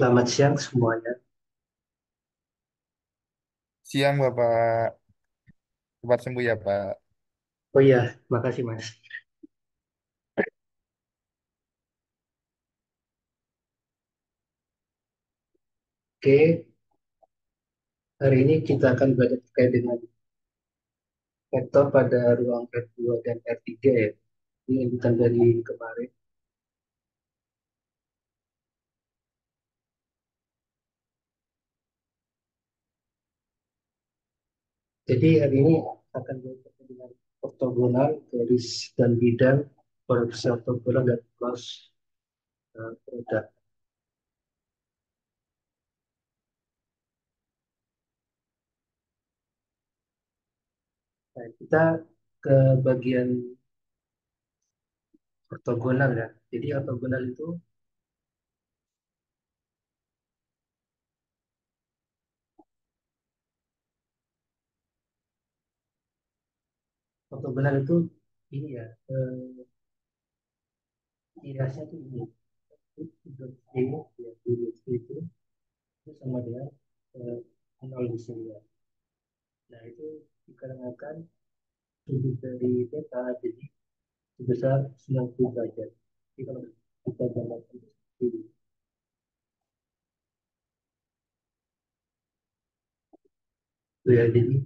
Selamat siang semuanya. Siang Bapak, cepat sembuh ya Pak. Oh iya, makasih Mas. Oke, hari ini kita akan belajar terkait dengan vektor pada ruang R2 dan R3 ya. Ini lanjutan dari kemarin. Jadi hari ini akan belajar terkait dengan ortogonal, garis dan bidang, proyeksi ortogonal dan cross product. Nah, kita ke bagian ortogonal ya. Jadi ortogonal itu ini ya, kiasnya tuh ini. Itu ya, itu sama dengan nol di sini ya. Nah, itu dikarenakan sudut dari beta jadi sebesar 90 derajat. Jadi kalau kita gambarkan seperti ini, itu ya, jadi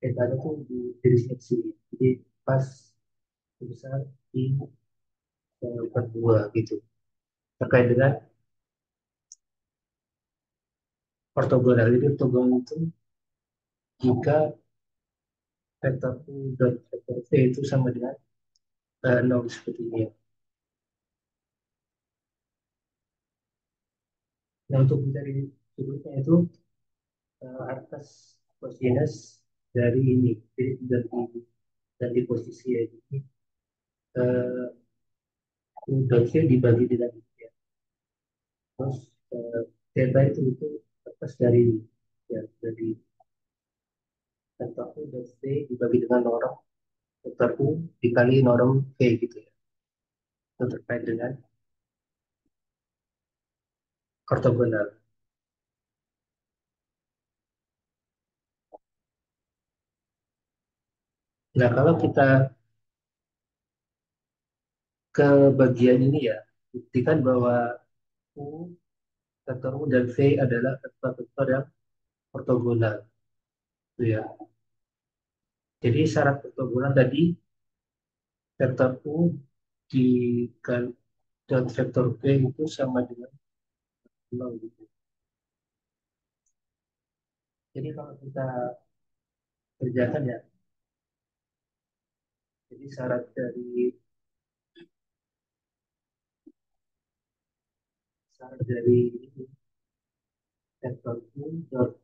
beta itu di garisnya sini. Jadi pas sebesar di per 2 gitu. Terkait dengan ortogonal. Jadi ortogonal itu jika vektor U dan vektor V itu sama dengan 0 seperti ini ya. Nah, untuk mencari sudutnya itu atas kosinus dari ini. Jadi dari posisi ya. Jadi eh, Udolnya dibagi dengan ya. Terus theta itu atas dari ya dari vektor U dan V dibagi dengan norm vektor U dikali norm V gitu ya. Itu terkait dengan ortogonal. Nah, kalau kita ke bagian ini ya, buktikan bahwa U, vektor U dan V adalah vektor-vektor yang ortogonal. Gitu ya. Jadi syarat ortogonal tadi vektor U dikali dan vektor V itu sama dengan 0 gitu. Jadi kalau kita kerjakan ya, jadi syarat dari vektor U dot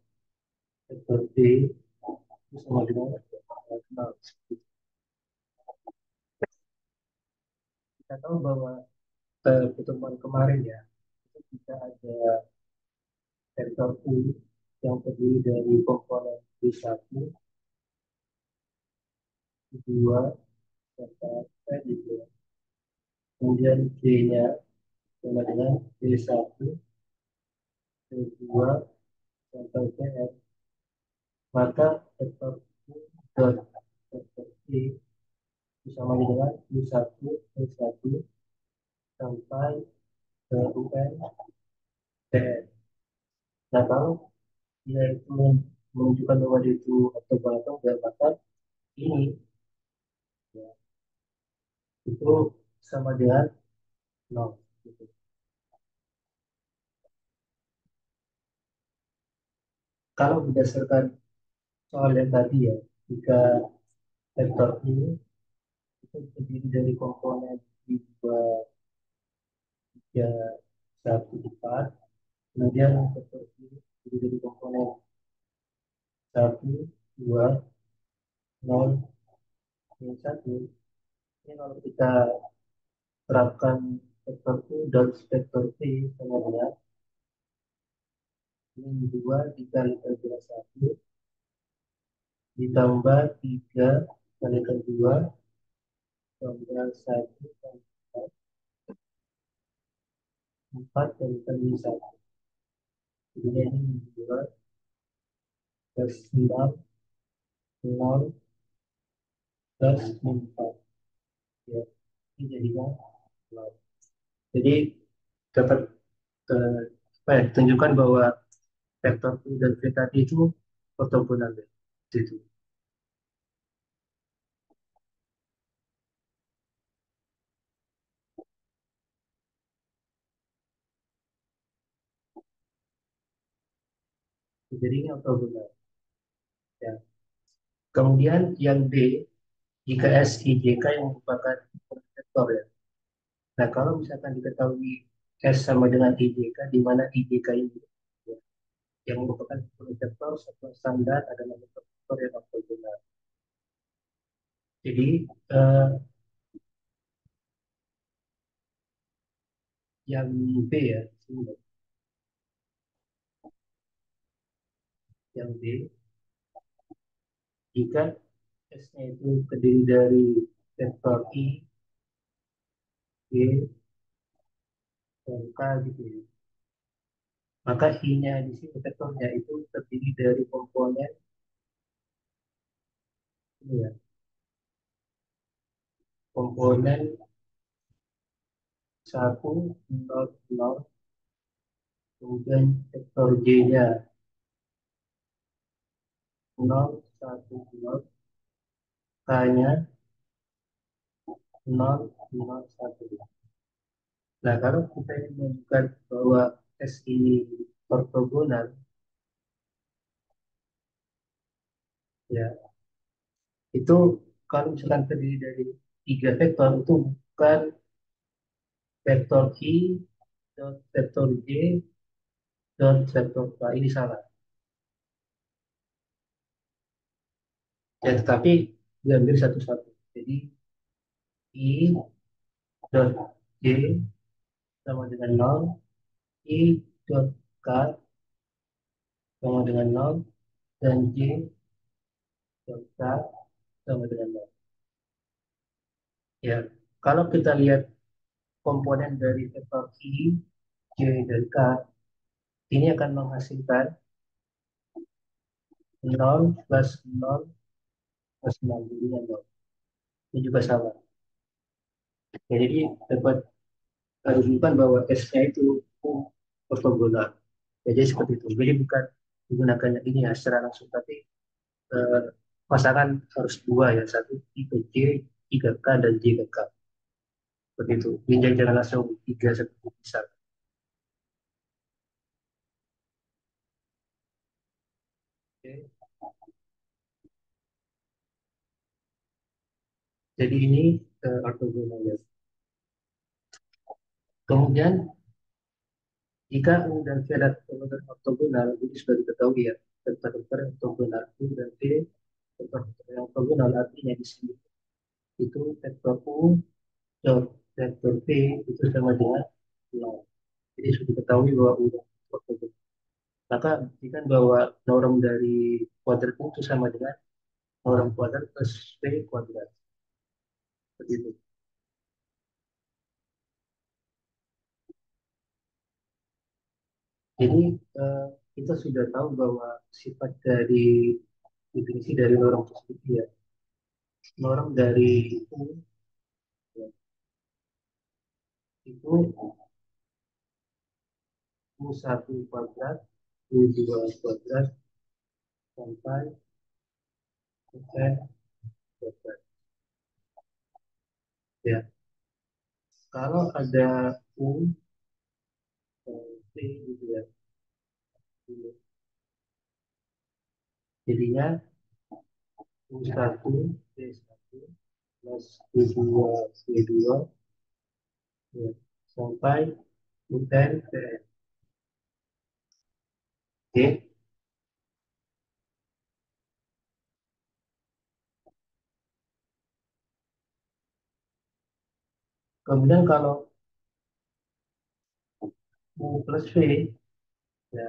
vektor V itu sama dengan 0. Kita tahu bahwa pertemuan kemarin ya, itu kita ada vektor U yang terdiri dari komponen V1, V2, serta T gitu ya. Kemudian V-nya sama dengan V1, V2, sampai Tn. Maka vektor U dot vektor V sama dengan U1, V1, sampai ke UN, Tn. Nah, kalau dia itu menunjukkan bahwa dia itu ortogonal dan maka ini ya, itu sama dengan nol. Gitu. Kalau berdasarkan soal yang tadi ya, jika vektor ini itu terdiri dari komponen dua, tiga, satu, empat, kemudian vektor ini terdiri dari komponen satu, dua, nol, dan satu. Ini kalau kita terapkan vektor U dan vektor V sama dengan ini dua dikali per satu ditambah 3 kali kedua tambah 1 tambah 4 dan min 1. Jadinya ini 2 plus 9, 0 plus min 4. Ya, ini jadinya 0. Jadi dapat apa ya, ditunjukkan bahwa vektor U dan V tadi itu ortogonal ya. Itu. Jadi ini ortogonal. Ya. Kemudian yang B, jika S, I, J, K yang merupakan vektor ya. Nah, kalau misalkan diketahui S sama dengan I, J, K, di mana I, J, K ini ya, yang merupakan vektor sebuah standar adalah vektor yang ortogonal. Jadi eh, yang B ya, sini, yang B, jika S-nya itu terdiri dari vektor I, J, dan K gitu ya. Maka I-nya di sini vektornya itu terdiri dari komponen ini ya, komponen 1, 0, 0, kemudian vektor J-nya 0, 1, 0, K-nya 0, 0, 1. Nah, kalau kita ingin menunjukkan bahwa S ini ortogonal, ya, itu kalau misalkan terdiri dari tiga vektor, itu bukan vektor I dot vektor J dot vektor K. Ini salah. Ya, tetapi diambil satu-satu. Jadi, I dot J sama dengan 0, I dot K sama dengan 0, dan J dot K sama dengan 0. Ya, kalau kita lihat komponen dari vektor I, J, dan K, ini akan menghasilkan 0 plus 0 plus 0. Jadinya 0. Ini juga sama. Ya, jadi dapat rujukan bahwa S-nya itu ortogonal. Ya, jadi seperti itu. Jadi bukan menggunakan ini ya secara langsung, tapi eh, pasangan harus dua ya, satu I ke J, I ke K, dan J ke K. Seperti itu. Ini jangan langsung tiga seperti misal. Oke. Jadi ini ortogonal ya. Kemudian jika U dan V adalah vektor ortogonal, ini sudah diketahui ya, vektor-vektor yang ortogonal U dan V, vektor-vektor yang ortogonal artinya di sini itu vektor U dot vektor V itu sama dengan 0. Jadi sudah diketahui bahwa U dan V ortogonal. Maka buktikan bahwa norm dari kuadrat U itu sama dengan norm kuadrat plus V kuadrat. Begitu. Jadi kita sudah tahu bahwa sifat dari definisi dari norm tersebut ya. Norm dari U ya, itu U1 kuadrat, U2 kuadrat, sampai UN kuadrat. Ya, kalau ada U, V gitu ya, jadinya U1, V1 plus U2, V2, ya, sampai UN, VN. Oke, kemudian kalau U plus V, ya,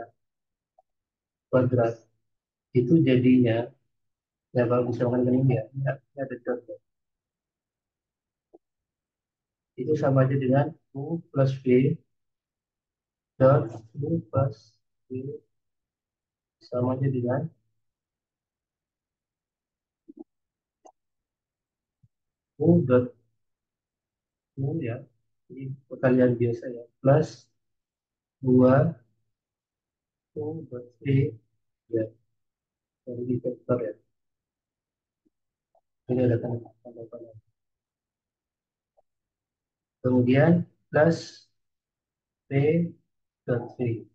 kuadrat, itu jadinya, ya kalau misalkan ini ya, ini ada dot ya, itu sama aja dengan U plus V dot U plus V sama aja dengan U dot U ya. Jadi perkalian biasa ya. Plus 2 U dot V ya. Dari vektor ya. Ini ada tanda-tanda. Kemudian plus P dot V.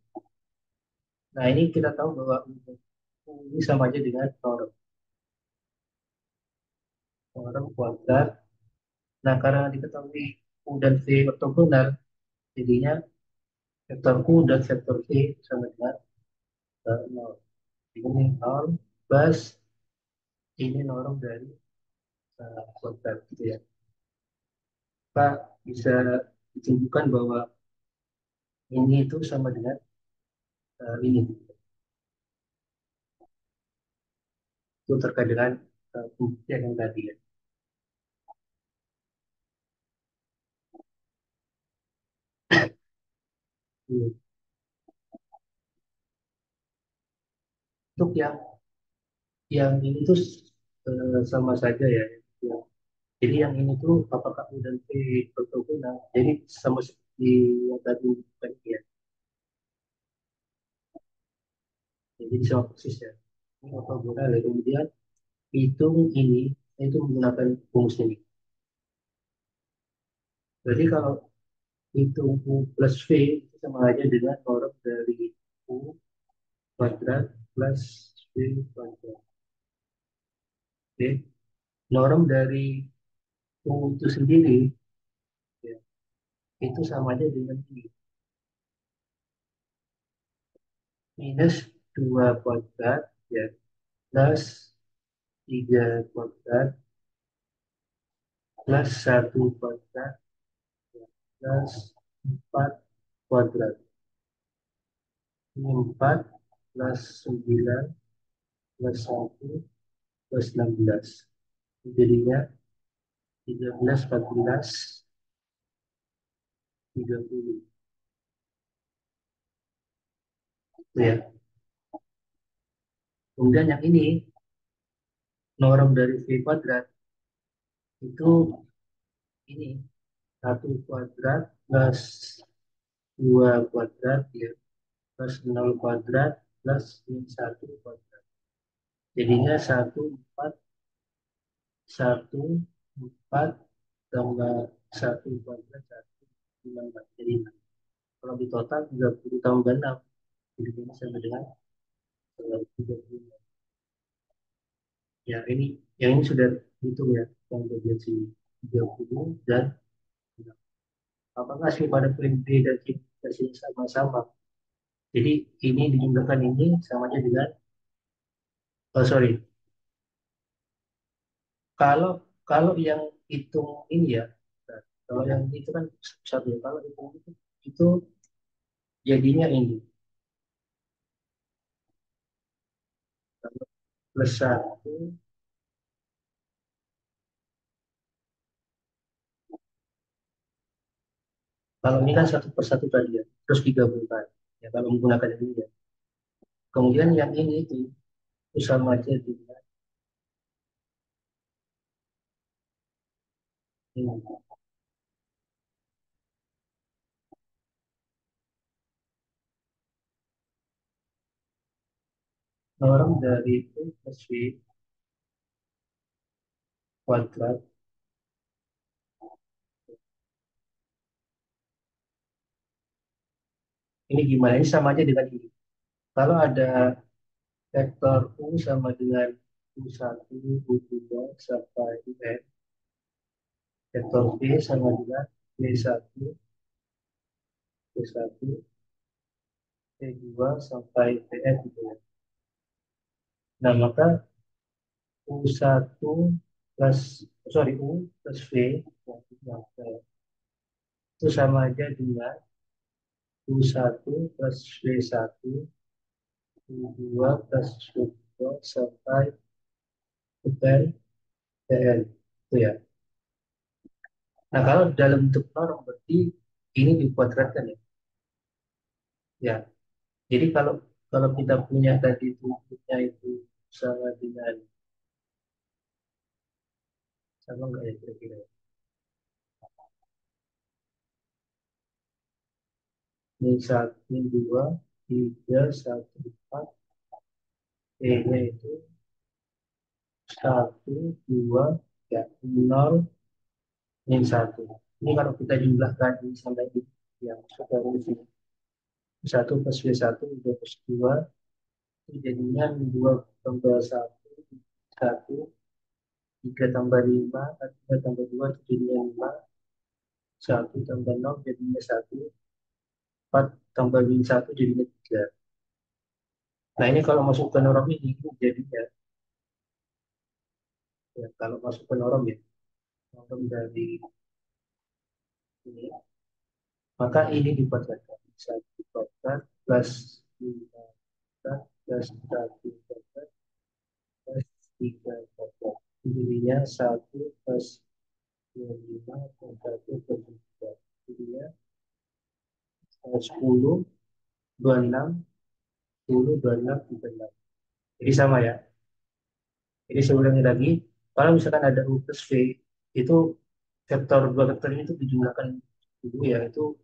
Nah ini kita tahu bahwa U ini sama aja dengan norm kuadrat. Nah karena diketahui U dan V ortogonal, jadinya vektor U dan vektor V sama dengan 0. Ini 0 plus ini norm dari kuadrat gitu ya. Kita bisa ditunjukkan bahwa ini itu sama dengan ini. Itu terkait dengan pembuktian yang tadi ya. Hmm. Untuk yang ini tuh sama saja ya. Ya. Jadi yang ini tuh apakah U dan V ortogonal? Jadi sama seperti yang tadi bukan ya. Jadi sama persis ya. Ini ortogonal ya. Kemudian hitung ini itu menggunakan rumus ini. Jadi kalau hitung U plus V itu sama aja dengan norm dari U kuadrat plus V kuadrat. Oke. Norm dari U itu sendiri ya, itu sama aja dengan ini. Minus 2 kuadrat ya, plus 3 kuadrat plus 1 kuadrat ya, plus 4 kuadrat. Ini 4 plus 9 plus 1 plus 16. Jadinya 13, 14, 30. Itu ya. Kemudian yang ini, norm dari V kuadrat, itu ini 1 kuadrat plus 2 kuadrat ya, plus 0 kuadrat plus 1 kuadrat. Jadinya 1, 4, 1, 4 tambah 1 kuadrat, 1, 4. Jadi 6. Kalau di total 30 tambah 6. Jadi ini sama dengan 30. Ya ini, yang ini sudah hitung ya, yang bagian sini 30 dan 6. Apakah sih pada print B dan C sini sama-sama? Jadi ini dijumlahkan ini sama aja dengan, oh sorry, kalau kalau yang hitung ini ya, nah, kalau yang itu kan satu ya, kalau hitung itu jadinya ini plus 1, kalau ini kan 1 per 1 tadi ya, terus digabungkan ya kalau menggunakan ini ya. Kemudian yang ini itu sama aja dengan ini. Norm dari itu plus V kuadrat ini gimana? Ini sama aja dengan ini. Kalau ada vektor U sama dengan U1, U2 sampai UN, vektor V sama dengan V1, V1, V2 sampai Vn gitu ya. Nah, maka U1 plus, sorry, U plus V itu sama aja dengan U1 plus V1, U2 plus V2 sampai UN, Vn. Itu ya. Nah, kalau dalam bentuk norm berarti ini dikuadratkan ya. Ya, jadi kalau kalau kita punya tadi itu punya itu sama dengan sama nggak ya kira-kira? Ini satu, ini dua, tiga, satu, empat, E-nya itu satu, dua, ya, nol, min satu. Ini kalau kita jumlahkan ini sampai ini yang sudah sini. Satu plus B satu, dua plus dua, itu jadinya dua tambah satu, satu, tiga tambah lima, tiga tambah dua, itu jadinya lima, satu tambah nol jadinya satu, empat tambah min satu jadinya tiga. Nah ini kalau masuk ke norm ini jadinya, ya, kalau masuk ke norm ya, norm dari ini, maka ini dikuadratkan. Satu kuadrat plus lima kuadrat plus satu kuadrat plus tiga kuadrat. Jadinya satu plus 25 plus satu plus tiga. Jadinya 10, 26, 10, 26, 36. Jadi sama ya. Jadi saya ulangi lagi, kalau misalkan ada U plus V, itu vektor dua vektor ini tuh dijumlahkan dulu ya, itu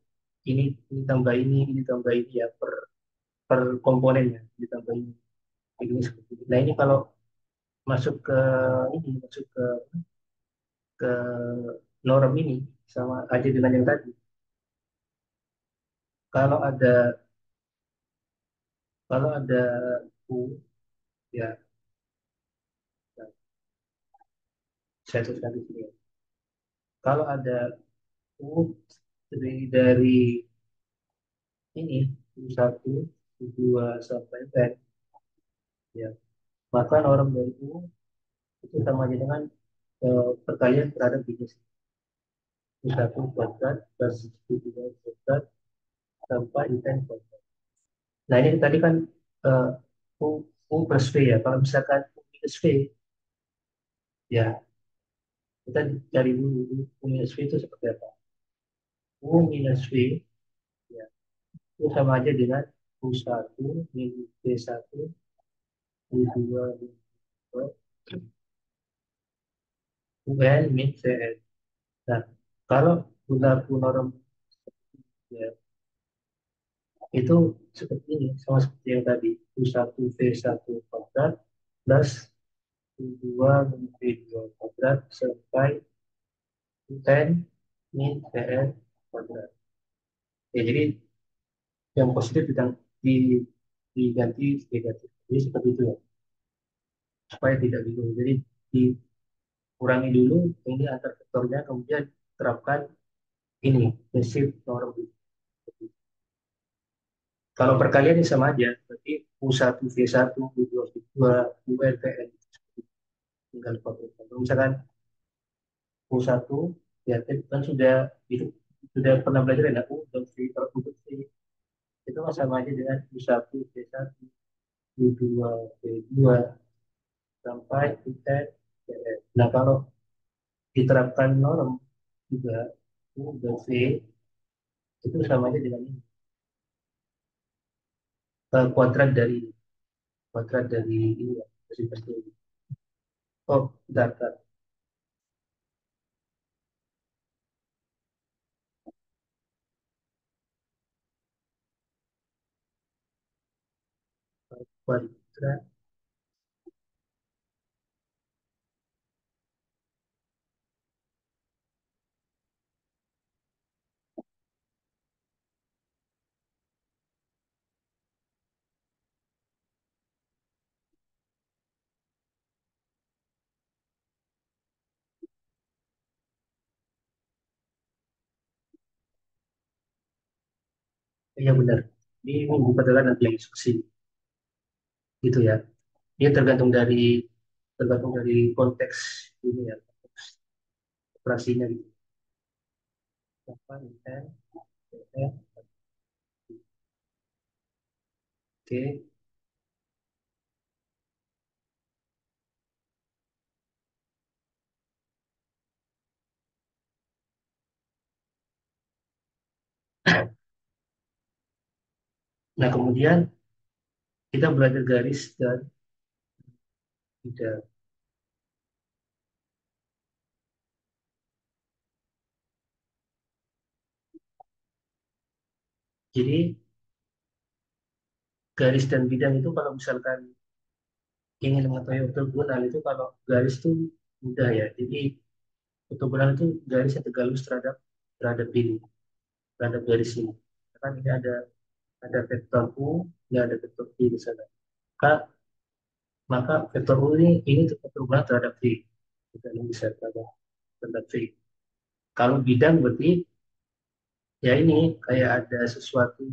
ini tambah ini ya per komponennya ditambah ini seperti ini. Nah ini kalau masuk ke masuk ke norm ini sama aja dengan yang tadi. Kalau ada kalau ada U ya, nah, saya tuliskan di sini ya. Kalau ada U dari ini U1, U2 sampai N ya, maka norm dari U itu sama aja dengan perkalian terhadap jenis U1 kuadrat plus U2 kuadrat sampai N kuadrat. Nah ini tadi kan eh, U, U plus V ya. Kalau misalkan U minus V, ya kita cari dulu U minus V itu seperti apa. U minus V ya, itu sama aja dengan U1 minus V1, U2 minus V2, UN min VN. Nah, kalau berlaku norm ya, itu seperti ini, sama seperti yang tadi. U1 V1 kuadrat plus U2 min V2 kuadrat sampai UN min VN kuadrat. Ya, jadi yang positif diganti negatif. Jadi seperti itu ya, supaya tidak bingung. Jadi dikurangi dulu ini antar vektornya, kemudian terapkan ini prinsip norm. Kalau perkalian ini sama aja, berarti U1 V1, U2 V2, ULPN, tinggal dipakai. Kalau misalkan U1, ya kan sudah itu sudah pernah belajar ya, U dan V, kalau untuk V itu sama aja dengan U1 V1, U2 V2, sampai UN, PN. Nah, kalau diterapkan norm juga U dan V itu sama aja dengan ini. Kuadrat dari ini ya, pasti. Oh, bentar. Kuadrat. Iya benar. Ini membuka adalah nanti yang diskusi gitu ya. Dia tergantung dari konteks ini ya, konteks operasinya gitu. Apa intent, intent, oke. Nah, kemudian kita belajar garis dan bidang. Jadi garis dan bidang itu kalau misalkan ingin mengetahui ortogonal itu, kalau garis itu mudah ya. Jadi ortogonal itu garis yang tegak lurus terhadap terhadap ini, terhadap garis ini. Kan ini ada vektor U, ini ada vektor V di sana. Maka, maka vektor U ini tetap berhubungan terhadap V. Kita ini bisa terhadap V. Kalau bidang berarti ya ini kayak ada sesuatu,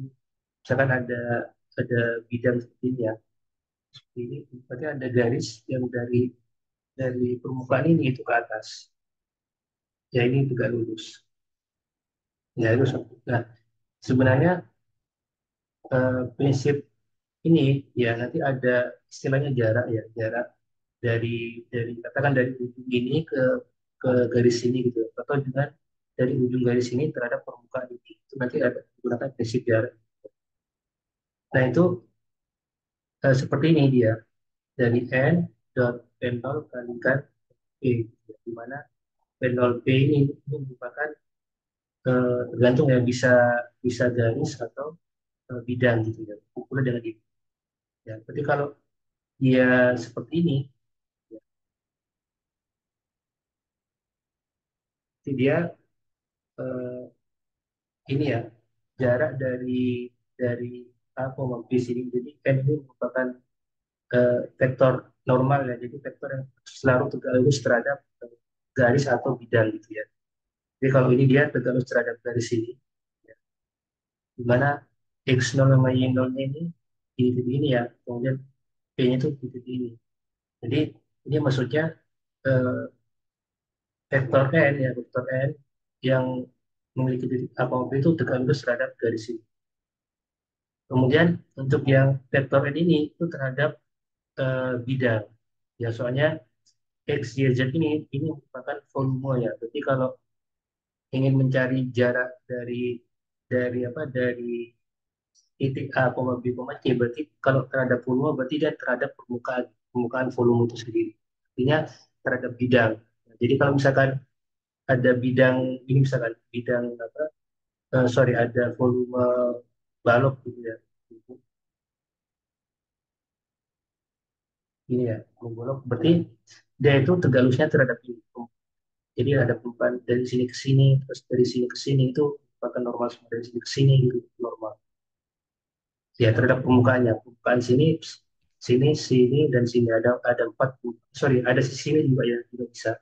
misalkan ada bidang seperti ini ya. Seperti ini berarti ada garis yang dari permukaan ini itu ke atas. Ya ini tegak lurus. Ya itu satu. Nah, sebenarnya prinsip ini ya nanti ada istilahnya jarak ya, jarak dari katakan dari ujung ini ke garis ini gitu, atau dengan dari ujung garis ini terhadap permukaan ini, itu nanti ada menggunakan prinsip jarak. Nah itu seperti ini dia, dari n dot p0 kalikan p, di mana p0 p ini merupakan tergantung ya, bisa bisa garis atau bidang gitu ya, ukuran dengan itu ya. Berarti kalau dia seperti ini ya, jadi dia eh, ini ya, jarak dari A, B sini. Jadi n ini merupakan vektor normal ya, jadi vektor yang selalu tegak lurus terhadap garis atau bidang gitu ya. Jadi kalau ini dia tegak lurus terhadap garis ini ya, di mana x0 sama y0-nya ini di titik ini ya, kemudian p-nya itu di titik ini. Jadi ini maksudnya eh, vektor n ya, vektor n yang memiliki titik A, B itu tegak lurus terhadap garis ini. Kemudian untuk yang vektor n ini itu terhadap bidang. Ya, soalnya X, Y, Z ini merupakan volume ya. Jadi kalau ingin mencari jarak dari titik A, B, C, berarti kalau terhadap volume berarti dia terhadap permukaan permukaan volume itu sendiri. Artinya terhadap bidang. Nah, jadi kalau misalkan ada bidang ini, misalkan bidang apa? Sorry, ada volume balok gitu ya. Ini ya, volume balok. Berarti dia itu tegak lurusnya terhadap ini. Jadi ada perubahan dari sini ke sini, terus dari sini ke sini itu bahkan normal semua, dari sini ke sini gitu normal. Ya terhadap permukaannya, permukaan sini, sini, sini dan sini ada empat, sorry ada sisi sini juga ya juga bisa.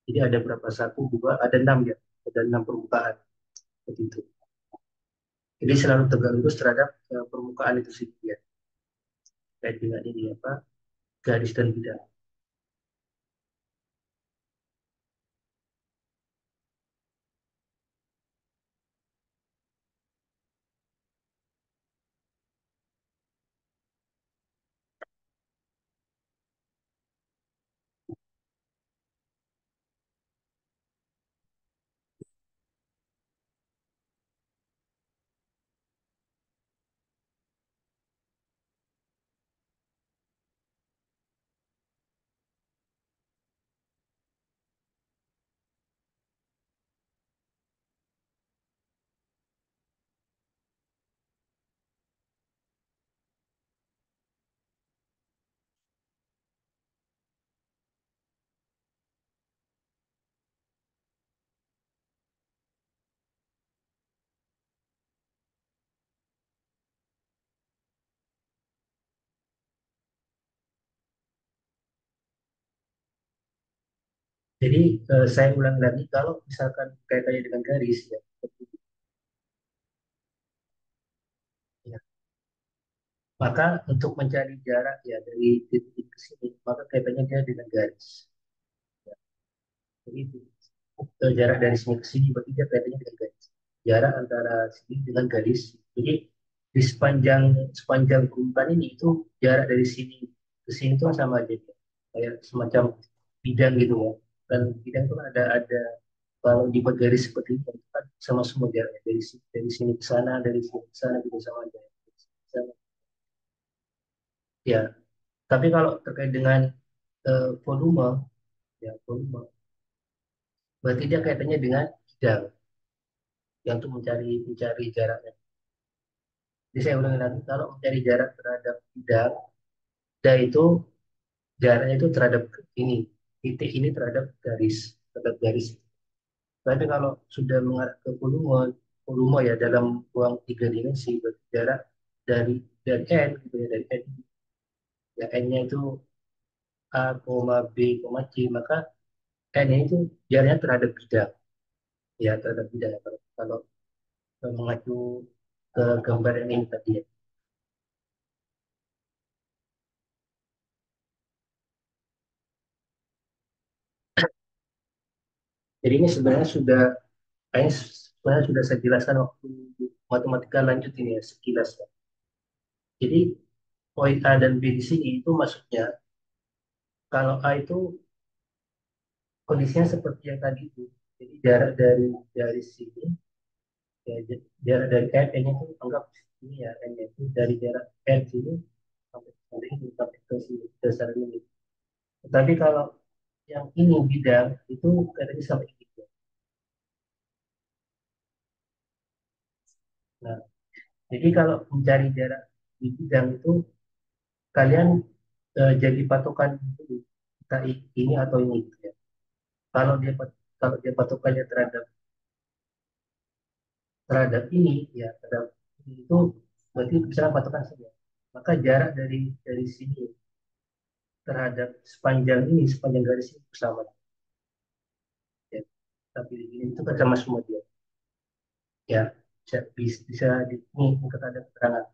Jadi ada berapa, satu, dua, ada enam ya, ada enam permukaan seperti itu. Jadi selalu tegak lurus terhadap permukaan itu sendiri ya, kayak dengan ini apa, garis dan bidang. Jadi saya ulang lagi, kalau misalkan kaitannya dengan garis ya, ya, maka untuk mencari jarak ya dari titik ke sini, maka kaitannya dia dengan garis. Ya. Jadi jarak dari sini ke sini berarti dia kaitannya dengan garis. Jarak antara sini dengan garis. Jadi di sepanjang sepanjang permukaan ini itu jarak dari sini ke sini itu sama aja ya. Kayak semacam bidang gitu ya. Dan bidang itu kan ada kalau dibuat garis seperti itu kan sama semua jaraknya dari sini ke sana, dari sini ke sana, gitu sama aja. Ya, tapi kalau terkait dengan volume, ya volume, berarti dia kaitannya dengan bidang yang untuk mencari jaraknya. Jadi saya ulangi lagi, kalau mencari jarak terhadap bidang, da itu jaraknya itu terhadap ini, titik ini terhadap garis. Tapi kalau sudah mengarah ke volume ya dalam ruang tiga dimensi, berarti jarak dari n gitu ya, dari n, ya n-nya itu a, b, c, maka n-nya itu jaraknya terhadap bidang, ya terhadap bidang. Kalau mengacu ke gambar yang ini tadi ya. Jadi ini sebenarnya sudah saya jelaskan waktu matematika lanjut ini ya sekilas ya. Jadi poin A dan B di sini itu maksudnya kalau A itu kondisinya seperti yang tadi itu. Jadi jarak dari sini ya, jarak dari n itu anggap ini ya n itu dari jarak n sini sampai ini sampai ke sini dasar ini. Tetapi kalau yang ini bidang itu katanya sampai ini. Nah, jadi kalau mencari jarak di bidang itu kalian jadi patokan dulu, entah ini atau ini gitu ya. Kalau dia kalau dia patokannya terhadap terhadap ini ya terhadap ini itu berarti misalnya patokan saja. Maka jarak dari sini terhadap sepanjang garis ini sama ya. Tapi ini itu kan sama semua dia ya bisa di ini kita ada keterangan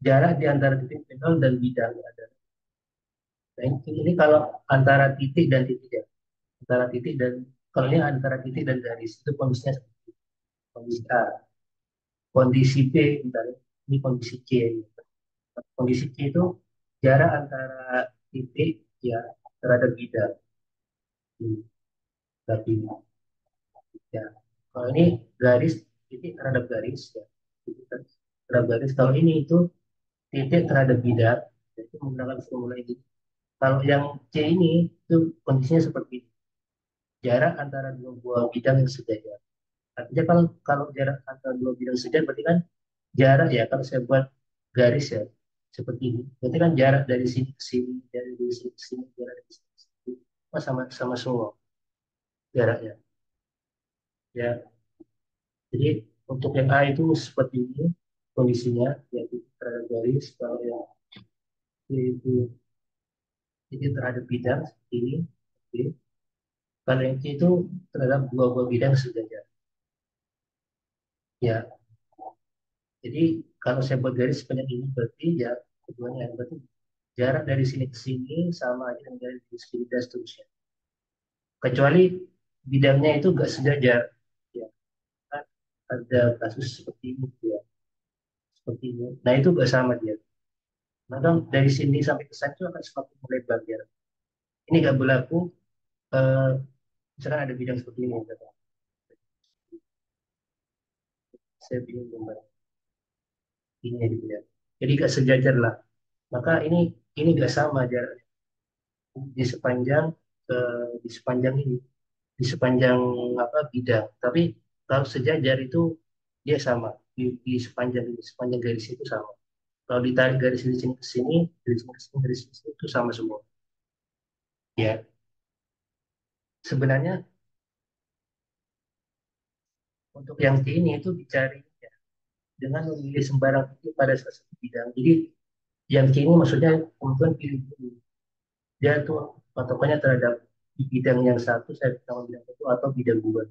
jarak di antara titik nol dan bidang ada. Nah, ini kalau antara titik dan titik ya, antara titik dan kalau ini antara titik dan garis itu kondisinya seperti kondisi A, kondisi B, bentar, ya. Ini kondisi C. Kondisi C itu jarak antara titik ya terhadap bidang. Hmm, Tapi ya, kalau ini garis titik terhadap garis ya, titik terhadap garis. Kalau ini itu titik terhadap bidang, itu menggunakan formula ini. Kalau yang C ini itu kondisinya seperti ini. Jarak antara dua buah bidang yang sejajar. Artinya kalau kalau jarak antara dua bidang sejajar berarti kan jarak ya kalau saya buat garis ya seperti ini. Berarti kan jarak dari sini ke sini, dari sini ke sini, jarak dari sini ke sini. Oh, sama sama semua jaraknya. Ya, jadi untuk yang A itu seperti ini kondisinya, yaitu terhadap garis. Kalau yang B itu terhadap bidang seperti ini. Oke. Kalau yang C itu terhadap dua buah bidang sejajar. Ya, jadi kalau saya buat garis sepanjang ini berarti ya keduanya berarti jarak dari sini ke sini sama aja dengan dari sini dan seterusnya. Kecuali bidangnya itu nggak sejajar. Ya, kan ada kasus seperti ini ya, seperti ini. Nah itu nggak sama dia. Maka dari sini sampai ke sana itu akan semakin melebar ya. Ini nggak berlaku eh, misalkan ada bidang seperti ini. Kata. Saya bingung gambar ini gitu ya. Jadi nggak sejajar lah. Maka ini nggak sama jaraknya di sepanjang ini di sepanjang apa bidang. Tapi kalau sejajar itu dia sama di sepanjang garis itu sama. Kalau ditarik garis dari sini ke sini, dari sini ke sini, dari sini ke sini itu sama semua. Ya, sebenarnya untuk yang T ini itu dicari ya, dengan memilih sembarang titik pada salah satu bidang. Jadi yang T ini maksudnya kemudian pilih dulu. Dia tuh patokannya terhadap di bidang yang satu, saya bilang bidang satu atau bidang dua.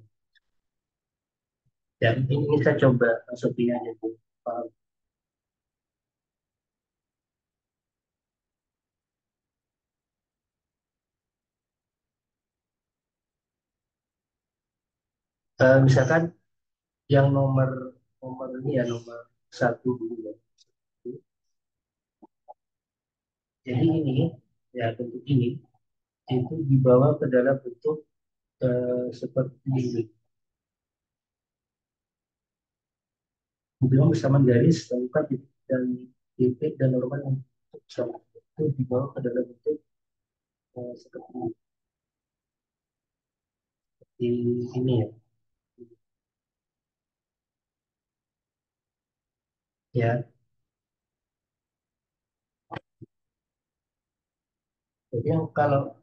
Dan ini saya coba masukin aja tuh. Misalkan yang nomor nomor ini ya nomor satu dulu ya. Jadi ini ya bentuk ini itu dibawa ke dalam bentuk seperti ini. Hubungan bersamaan garis temukan titik dan normal yang bersama itu dibawa ke dalam bentuk seperti ini ya. Ya, jadi yang kalau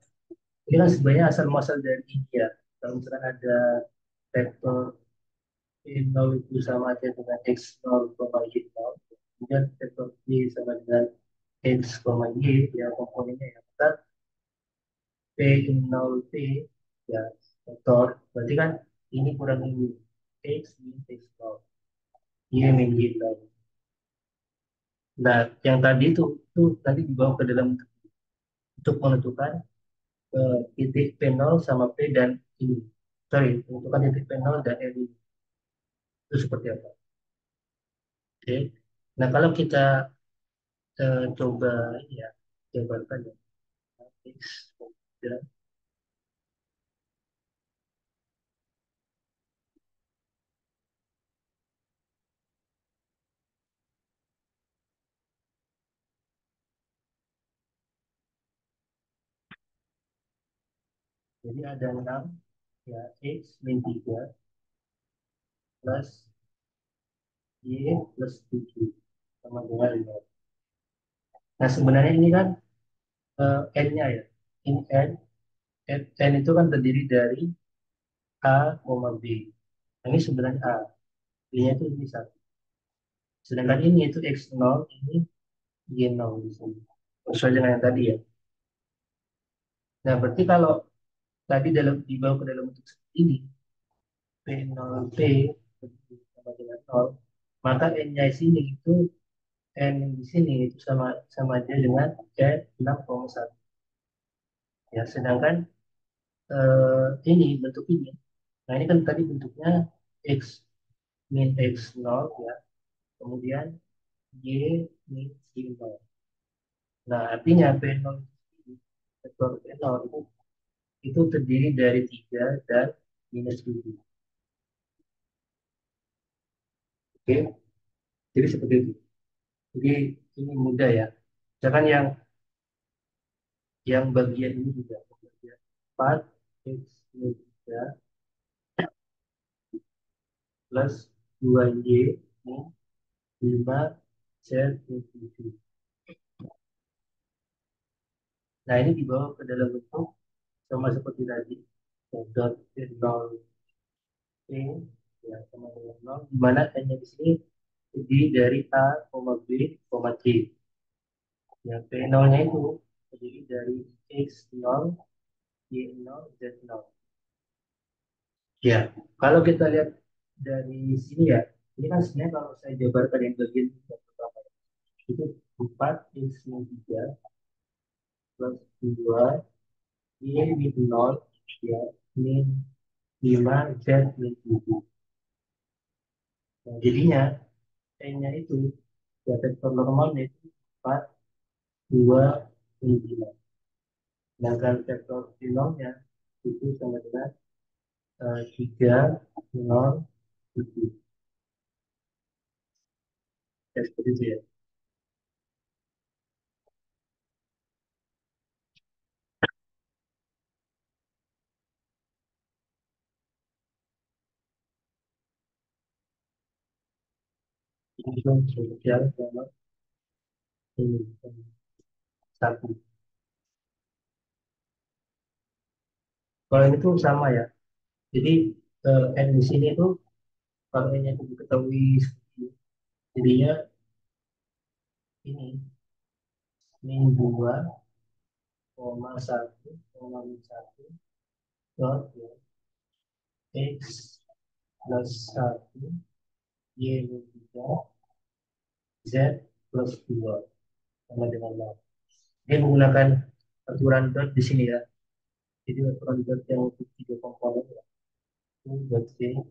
ini kan sebenarnya asal muasal dari India. Kalau misalkan ada vektor Y0 itu sama aja dengan X0, Y0, kemudian vektor Y sama dengan X, Y, ya komponennya ya. Maka P0 P ya vektor, berarti kan ini kurang ini X min X0, Y min Y0. Nah, yang tadi itu tadi dibawa ke dalam untuk menentukan titik P0 sama P dan ini. Sorry, menentukan titik P0 dan N ini. Itu seperti apa? Oke. Nah, kalau kita coba ini ya, jabarkan ya. X, ya. Jadi ada 6 ya, X min 3 plus Y plus 7 sama dengan 5. Nah, sebenarnya ini kan N-nya ya. Ini N itu kan terdiri dari A, B. Nah, ini sebenarnya A. B-nya itu ini satu. Sedangkan ini itu X0, ini Y0 di sini. Sesuai dengan yang tadi ya. Nah, berarti kalau tadi dibawa ke dalam bentuk seperti ini, P0P sama dengan 0, maka N-nya di sini itu N di sini itu sama sama aja dengan N 6,1. Ya, sedangkan ini bentuk ini. Nah, ini kan tadi bentuknya X min X0 ya. Kemudian Y min Y0. Nah, artinya B0 vektor B0 itu terdiri dari 3 dan minus 7. Oke, jadi seperti itu. Jadi ini mudah ya. Misalkan yang bagian ini juga bagian 4 X min 3 plus 2Y min 5 Z min 7. Nah, ini dibawa ke dalam bentuk sama seperti tadi. Dot nol P ya sama dengan nol, di mana n-nya di sini terdiri dari A, B, C. Ya, P0-nya itu terdiri dari X0, Y0, Z0. Ya, kalau kita lihat dari sini ya, ini kan sebenarnya kalau saya jabarkan yang bagian yang pertama itu 4 X min 3 plus 2 Y min 0 ya, min 5 Z min 7. Nah, jadinya n-nya itu ya vektor normalnya itu 4, 2, 9. Sedangkan vektor sinomnya itu sama dengan 3, 0, 7. Ya, seperti itu ya. Ini kan sosial sama ini satu. Kalau ini tuh sama ya. Jadi N di sini tuh kalau N-nya itu diketahui jadinya ini min 2, 1, min 1 dot ya, X plus 1 Y min 3 Z plus 2 sama dengan 0. Dia menggunakan aturan dot di sini ya. Jadi aturan dot yang untuk tiga komponen ya. Itu dot C itu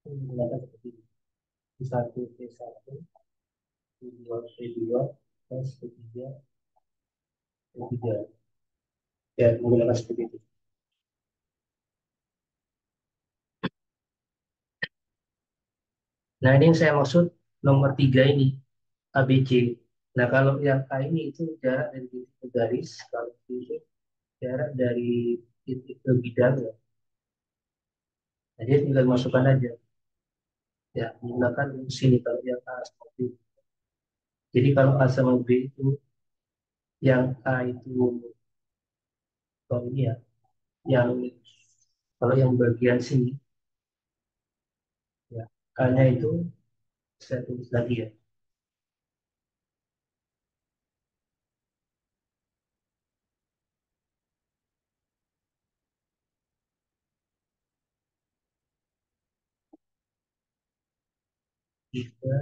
menggunakan seperti ini. P1, P1, P2, P2, plus P3, P3. Ya, menggunakan seperti itu. Nah, ini yang saya maksud nomor tiga ini ABC. Nah, kalau yang A ini itu jarak dari titik ke garis, kalau ini jarak dari titik ke bidang ya. Nah, dia tinggal masukkan aja ya menggunakan rumus ini kalau yang A seperti itu. Jadi kalau A sama B itu yang A itu kalau ini ya yang kalau yang bagian sini ya A-nya itu saya tulis lagi ya kita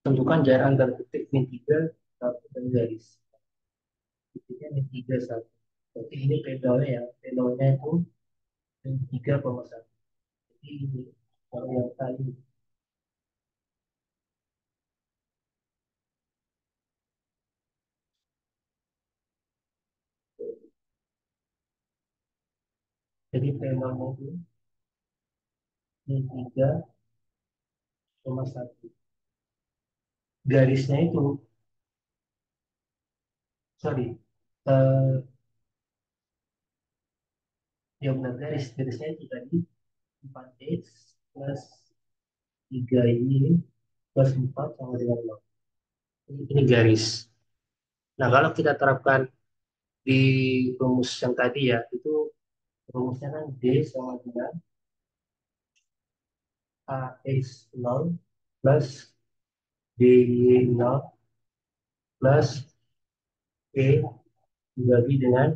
tentukan jarak antar titik min 3 satu dan garis titiknya min 3 satu. Berarti ini pedalnya ya pedalnya itu min 3,1. Jadi ini kalau yang tadi jadi pedalnya itu min 3,1. Garisnya itu sorry eh, ya benar garisnya itu tadi 4x plus 3y plus 4 sama dengan 0. Ini garis. Nah, kalau kita terapkan di rumus yang tadi ya, itu rumusnya kan D sama dengan AX 0 plus BY 0 plus E dibagi dengan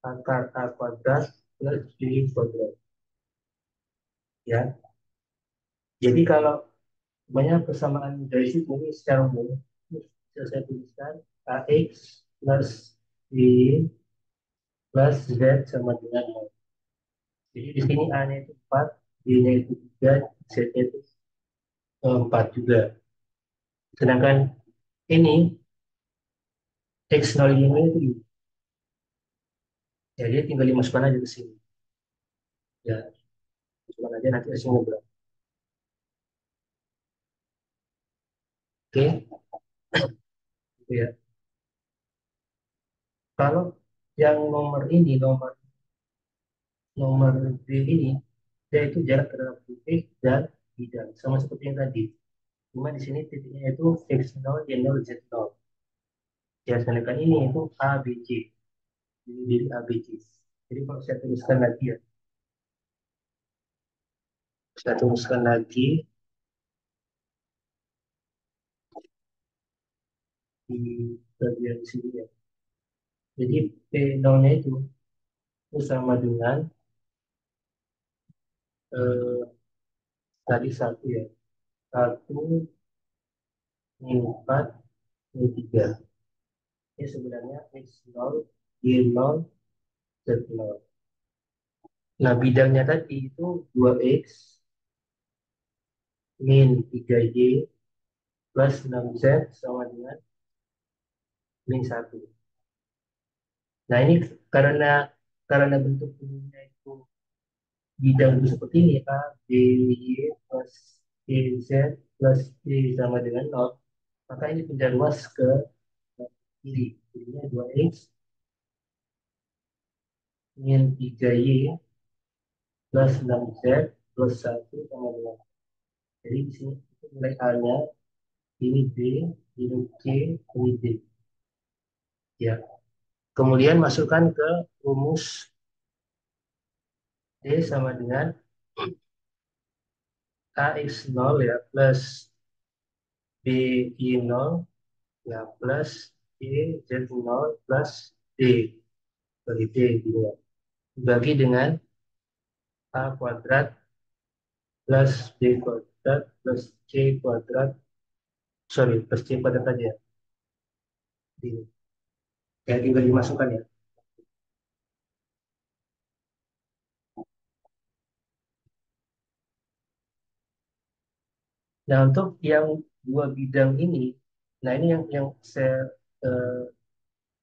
akar A kuadrat plus B kuadrat. Ya, jadi kalau banyak persamaan dari situ ini secara umum bisa saya tuliskan AX plus B plus Z sama dengan 0. Jadi di sini A-nya itu 4, B-nya itu 3, Z-nya itu 4 juga. Sedangkan ini X0 ini itu ya dia tinggal dimasukkan aja ke sini. Ya, masukkan aja nanti hasilnya berapa. Oke, gitu ya. Kalau yang nomor ini, nomor nomor B ini, dia itu jarak terhadap titik dan bidang. Sama seperti yang tadi. Cuma di sini titiknya itu X0, Y0, Z0. Ya, sedangkan ini itu A, B, C. Jadi A, B, C. Jadi kalau saya tuliskan lagi ya, saya tuliskan lagi di bagian sini ya. Jadi P0-nya itu sama dengan eh, tadi satu ya. Satu, min 4, min 3. Ini sebenarnya X0, Y0, Z0. Nah, bidangnya tadi itu 2X min 3Y plus 6Z sama dengan min 1. Nah, ini karena karena bentuk umumnya itu bidang itu seperti ini, A, B, Y plus B, Z plus B sama dengan 0, maka ini pindah luas ke kiri. Jadinya 2X min 3Y plus 6Z plus 1 sama dengan. Jadi di sini itu nilai A-nya, ini B, ini C, ini D. Ya. Kemudian masukkan ke rumus D sama dengan AX0 ya plus BI0 ya plus EZ0 plus D bagi D gitu ya. Dibagi dengan A kuadrat plus B kuadrat plus C kuadrat, sorry plus C kuadrat aja ya. Ya tinggal dimasukkan ya. Nah untuk yang dua bidang ini, nah ini yang saya eh,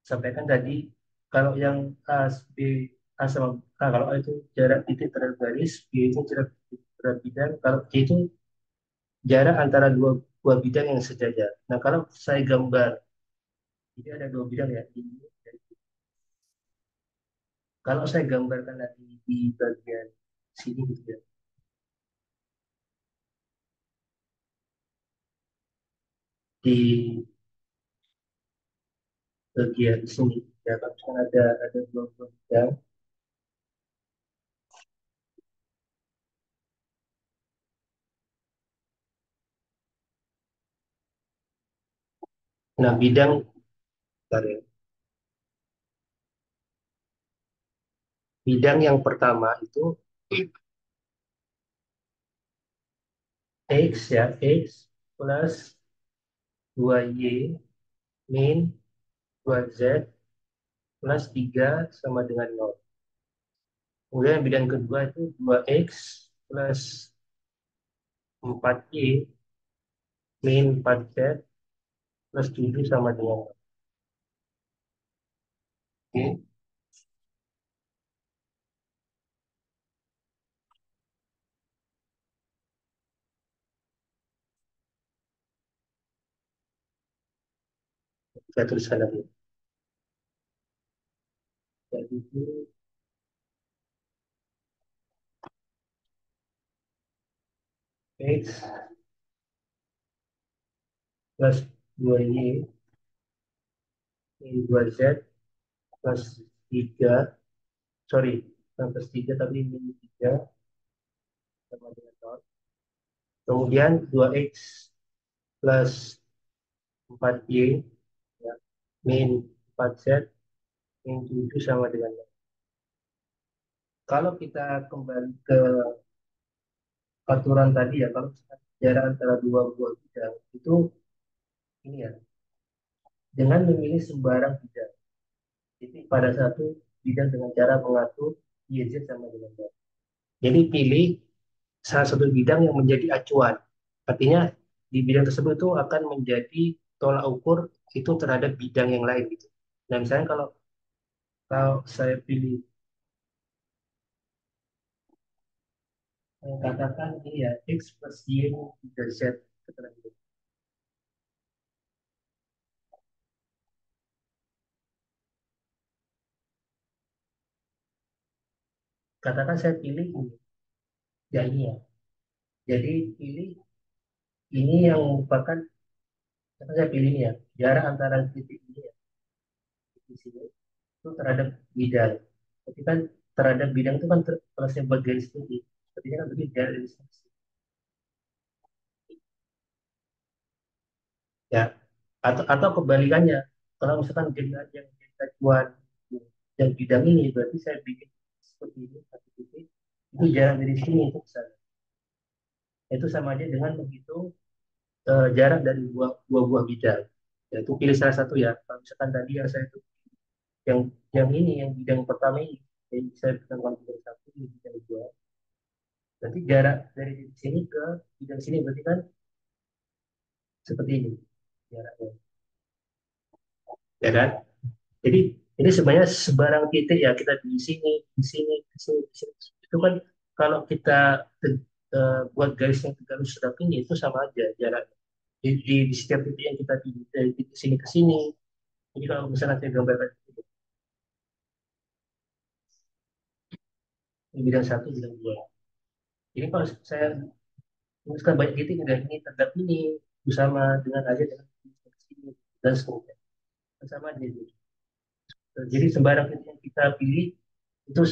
sampaikan tadi, kalau yang A, B, A sama A, kalau A itu jarak titik terhadap garis, B itu jarak titik terhadap bidang, kalau C itu jarak antara dua bidang yang sejajar. Nah, kalau saya gambar, ini ada dua bidang ya, ini dan ini. Kalau saya gambarkan lagi di bagian sini gitu ya, di bagian sini, ya kan, misalkan ada dua bidang. Nah, bentar ya. Bidang yang pertama itu X ya, X plus 2Y min 2Z plus 3 sama dengan 0. Kemudian bidang kedua itu 2X plus 4Y min 4Z plus 7 sama dengan 0. Oke, kita tuliskan lagi. Jadi itu X plus 2Y min 2Z plus 3, sorry, bukan plus 3 tapi min 3 sama dengan 0. Kemudian 2X plus 4Y ya, min 4Z min 7 sama dengan 0. Kalau kita kembali ke aturan tadi ya, kalau jarak antara dua buah bidang itu ini ya, dengan memilih sembarang bidang. Jadi pada satu bidang dengan cara mengatur YZ sama dengan Y. Jadi pilih salah satu bidang yang menjadi acuan. Artinya di bidang tersebut itu akan menjadi tolak ukur itu terhadap bidang yang lain gitu. Nah, misalnya kalau kalau saya pilih katakan ini ya X plus Y dari Z setelah itu. Katakan saya pilih ini, ya ini ya. Jadi pilih ini yang merupakan, katakan saya pilih ini ya, jarak antara titik ini ya, titik sini itu terhadap bidang. Tapi kan terhadap bidang itu kan kalau saya buat garis tinggi, sepertinya kan begini jarak dari sini. Ya, atau kebalikannya, kalau misalkan yang jadi acuan dan bidang ini berarti saya bikin seperti ini satu titik itu jarak dari sini itu ke sana. Itu sama aja dengan menghitung jarak dari dua buah bidang. Ya, itu pilih salah satu ya. Kalau misalkan tadi yang saya itu yang ini yang bidang pertama ini, yang saya bidang bidang satu ini bidang dua. Berarti jarak dari sini ke bidang sini berarti kan seperti ini jaraknya, ya kan? Jadi ini sebenarnya sebarang titik ya kita di sini, di sini, di sini, di sini. Itu kan kalau kita buat garis yang garis sedap ini itu sama aja jarak di setiap titik yang kita pilih dari titik sini ke sini. Jadi kalau misalnya saya gambarkan ini bidang satu, bidang dua. Jadi kalau saya tuliskan banyak titik dan ini terhadap ini bersama dengan aja dengan sini dan seterusnya sama aja. Jadi sembarang titik yang kita pilih itu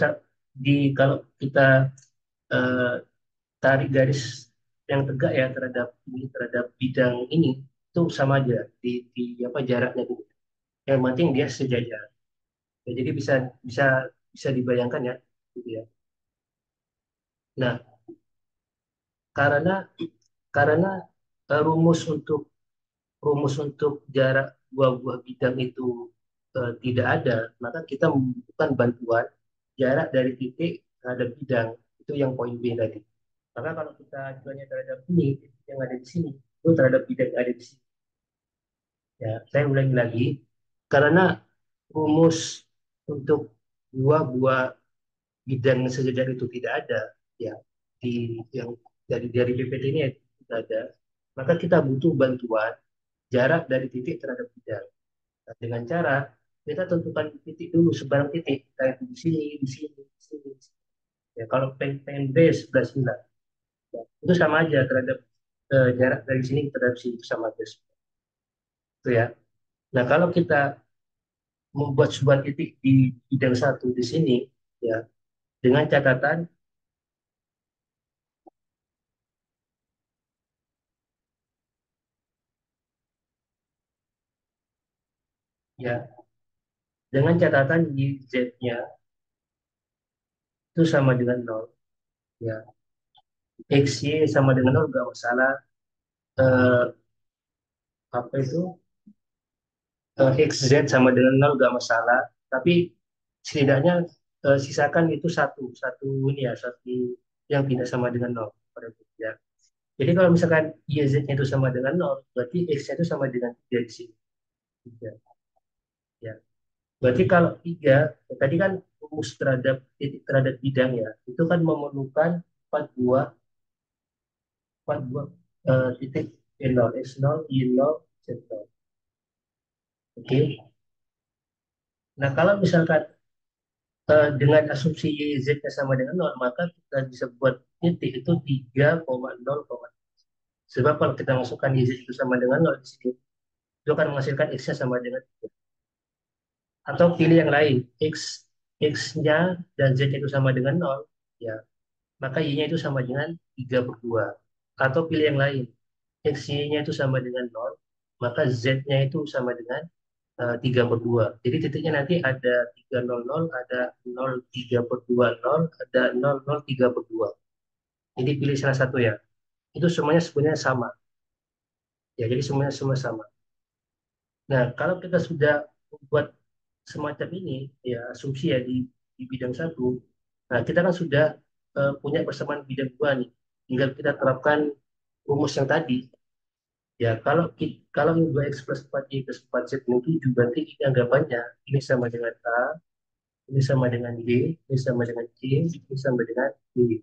kalau kita eh, tarik garis yang tegak ya terhadap ini terhadap bidang ini itu sama aja di apa jaraknya gitu. Yang penting dia sejajar. Ya, jadi bisa bisa bisa dibayangkan ya, gitu ya. Nah, karena karena rumus untuk jarak buah-buah bidang itu tidak ada, maka kita membutuhkan bantuan jarak dari titik terhadap bidang itu yang poin B tadi. Maka kalau kita acuannya terhadap ini yang ada di sini itu terhadap bidang yang ada di sini. Ya, saya ulangi lagi. karena rumus untuk dua buah bidang sejajar itu tidak ada, ya, di yang dari PPT ini tidak ada, maka kita butuh bantuan jarak dari titik terhadap bidang. Nah, dengan cara kita tentukan titik dulu, sebarang titik, kayak di sini, di sini, di sini. Ya, kalau pengen B sebelah sini, ya, itu sama aja terhadap jarak dari sini terhadap sini itu sama aja. Itu ya. Nah, kalau kita membuat sebuah titik di bidang satu di sini, ya, dengan catatan, ya, dengan catatan y z-nya itu sama dengan nol, ya, x y sama dengan nol nggak masalah. Eh, apa itu x z sama dengan nol nggak masalah, tapi setidaknya sisakan itu satu satu ini ya, satu yang tidak sama dengan nol pada itu, ya. Jadi kalau misalkan y z-nya itu sama dengan nol, berarti x-nya itu sama dengan 3 di sini. Tiga, ya. Berarti kalau 3, ya tadi kan rumus terhadap titik terhadap bidang, ya, itu kan memerlukan 4 buah 4 buah titik Y0, X0, Y0, Z0. Oke. Nah, kalau misalkan dengan asumsi Y, Z-nya sama dengan nol, maka kita bisa buat titik itu 3,0. Sebab kalau kita masukkan Y, Z itu sama dengan nol di sini, itu akan menghasilkan X-nya sama dengan 3. Atau pilih yang lain, X-nya dan Z-nya itu sama dengan nol, ya, maka Y-nya itu sama dengan 3/2. Atau pilih yang lain, X, Y-nya itu sama dengan nol, maka Z-nya itu sama dengan 3/2. Jadi titiknya nanti ada 300, ada 0,3/2, ada 0,03/2. Jadi pilih salah satu ya. Itu semuanya sebenarnya sama. Ya, jadi semuanya semua sama. Nah, kalau kita sudah membuat semacam ini, ya, asumsi ya di bidang satu, nah kita kan sudah punya persamaan bidang dua nih. Tinggal kita terapkan rumus yang tadi. Ya, kalau ini 2x plus 4y plus 4z min 7, berarti ini anggapannya ini sama dengan A, ini sama dengan Y, ini sama dengan C, ini sama dengan D.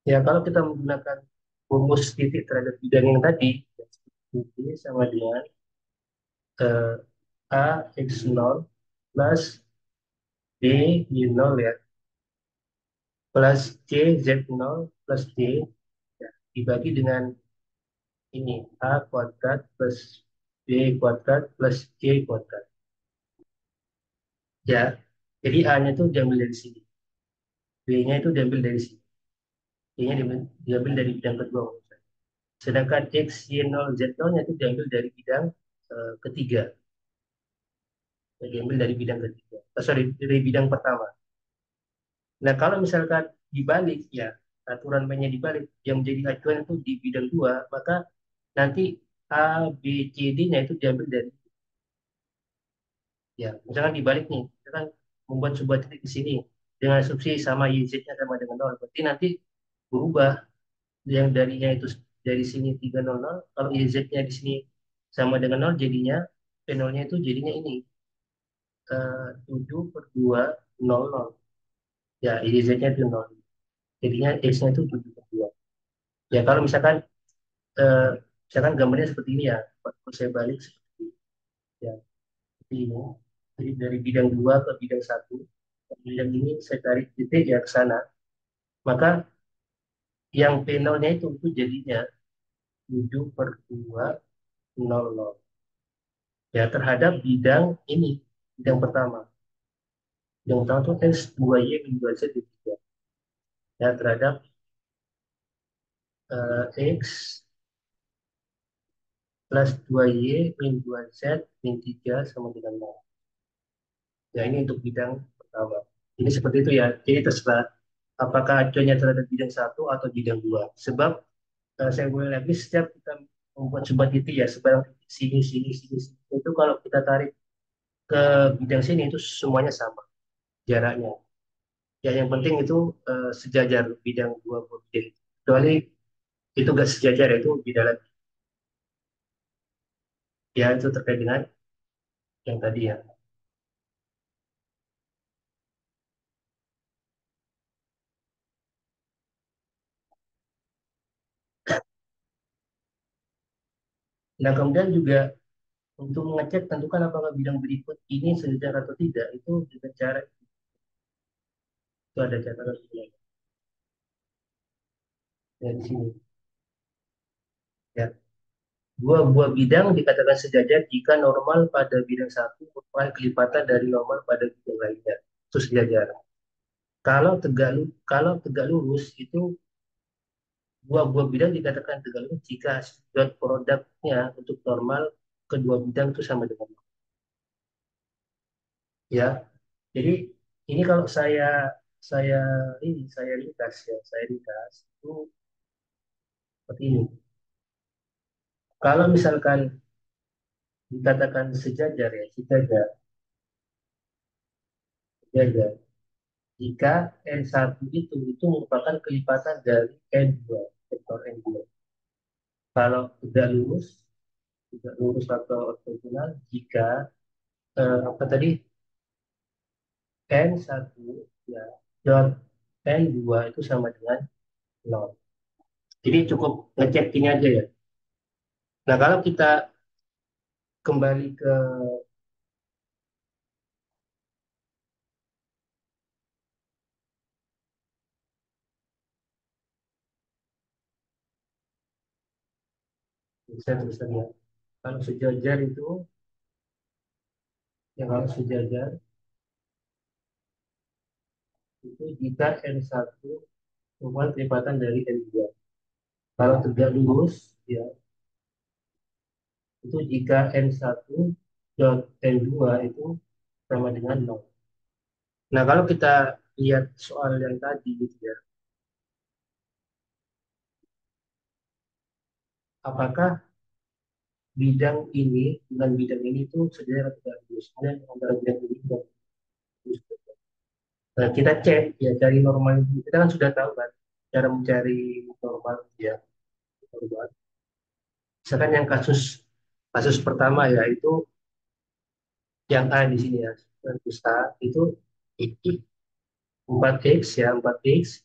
Ya, kalau kita menggunakan rumus titik terhadap bidang yang tadi, ini sama dengan eh, A X0 plus B Y0, ya, plus C Z0 plus D, ya, dibagi dengan ini A kuadrat plus B kuadrat plus C kuadrat. Ya, jadi A-nya itu diambil dari sini, B-nya itu diambil dari sini, C-nya diambil dari bidang kedua. Sedangkan X, Y0, Z0-nya itu diambil dari bidang ketiga. Ya, diambil dari bidang ketiga. Sorry, dari bidang pertama. Nah, kalau misalkan dibalik, ya, aturan mainnya dibalik, yang menjadi acuan itu di bidang dua, maka nanti A, B, C, D-nya itu diambil dari, ya, misalkan dibalik nih, kita kan membuat sebuah titik di sini dengan asumsi sama Y, Z-nya sama dengan nol. Berarti nanti berubah, yang darinya itu dari sini 300, kalau YZ-nya di sini sama dengan nol, jadinya P0-nya itu jadinya ini 7/2 00. Ya, YZ-nya itu nol, jadinya X-nya itu 7/2. Ya, kalau eh, misalkan gambarnya seperti ini, ya, kalau saya balik seperti, ya, seperti ini. Jadi dari bidang 2 ke bidang satu, bidang ini saya tarik titik ya ke sana, maka yang P0-nya itu jadinya 7/200, ya, terhadap bidang ini, bidang pertama. Bidang pertama itu X2Y min 2Z ditiga, ya, terhadap X plus 2Y min 2Z min 3 sama dengan nol. Ya, ini untuk bidang pertama. Ini seperti itu ya. Jadi terserah apakah acuannya terhadap bidang satu atau bidang dua. Sebab saya boleh lagi, setiap kita membuat sebuah titik, ya, sebarang titik sini, sini, sini, sini, itu kalau kita tarik ke bidang sini itu semuanya sama jaraknya. Ya, yang penting itu sejajar bidang dua bidang. Kecuali itu nggak sejajar, itu beda lagi. Ya, itu terkait dengan yang tadi ya. Nah, kemudian juga untuk mengecek tentukan apakah bidang berikut ini sejajar atau tidak, itu dengan cara itu ada catatan sebenarnya ya, di sini. Ya. Dua buah bidang dikatakan sejajar jika normal pada bidang satu merupakan kelipatan dari normal pada bidang lainnya. Itu sejajar. Kalau tegak lurus itu buah-buah bidang dikatakan tegak lurus jika dot produknya untuk normal kedua bidang itu sama dengan nol. Ya. Jadi ini kalau saya saya ringkas ya, saya ringkas itu seperti ini. Kalau misalkan dikatakan sejajar ya, sejajar. Jika N1 itu merupakan kelipatan dari N2, vektor N2. Kalau tidak lurus atau ortogonal, jika apa tadi N1 ya dot N2 itu sama dengan nol. Jadi cukup ngecek ini aja ya. Nah, kalau kita kembali ke bisa tulisan ya. Kalau sejajar itu yang harus sejajar itu jika N1 merupakan kelipatan dari N2. Kalau tegak lurus ya itu jika N1 dot N2 itu sama dengan nol. Nah, kalau kita lihat soal yang tadi gitu ya, apakah bidang ini dengan bidang ini tuh sejajar atau tidak? Biasanya antara bidang ini dan ini. Nah, kita cek ya cari normal itu. Kita kan sudah tahu kan cara mencari normal ya. Normal. Misalkan yang kasus kasus pertama ya itu yang A di sini ya, kasus A itu 4x ya 4x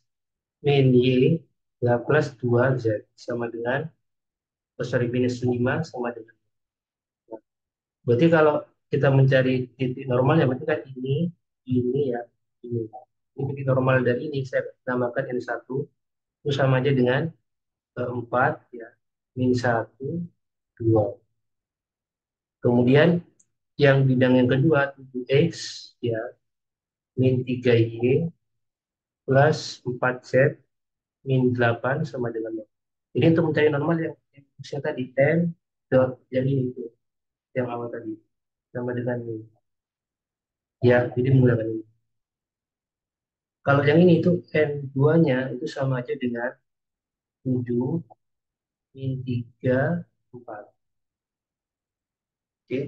min y ya plus 2z sama dengan sorry minus 5 sama dengan. Berarti kalau kita mencari titik normalnya berarti kan ini ya, ini. Ini titik normal dari ini saya namakan N1 itu sama aja dengan 4 ya, min 1, 2. Kemudian yang bidang yang kedua 7x ya, min 3y plus 4z min 8 sama dengan 0. Jadi untuk mencari normal yang tadi n dot yang ini tuh, yang awal tadi sama dengan ini. Ya, jadi menggunakan ini. Kalau yang ini itu N2-nya itu sama aja dengan 7 min 3 4. Oke.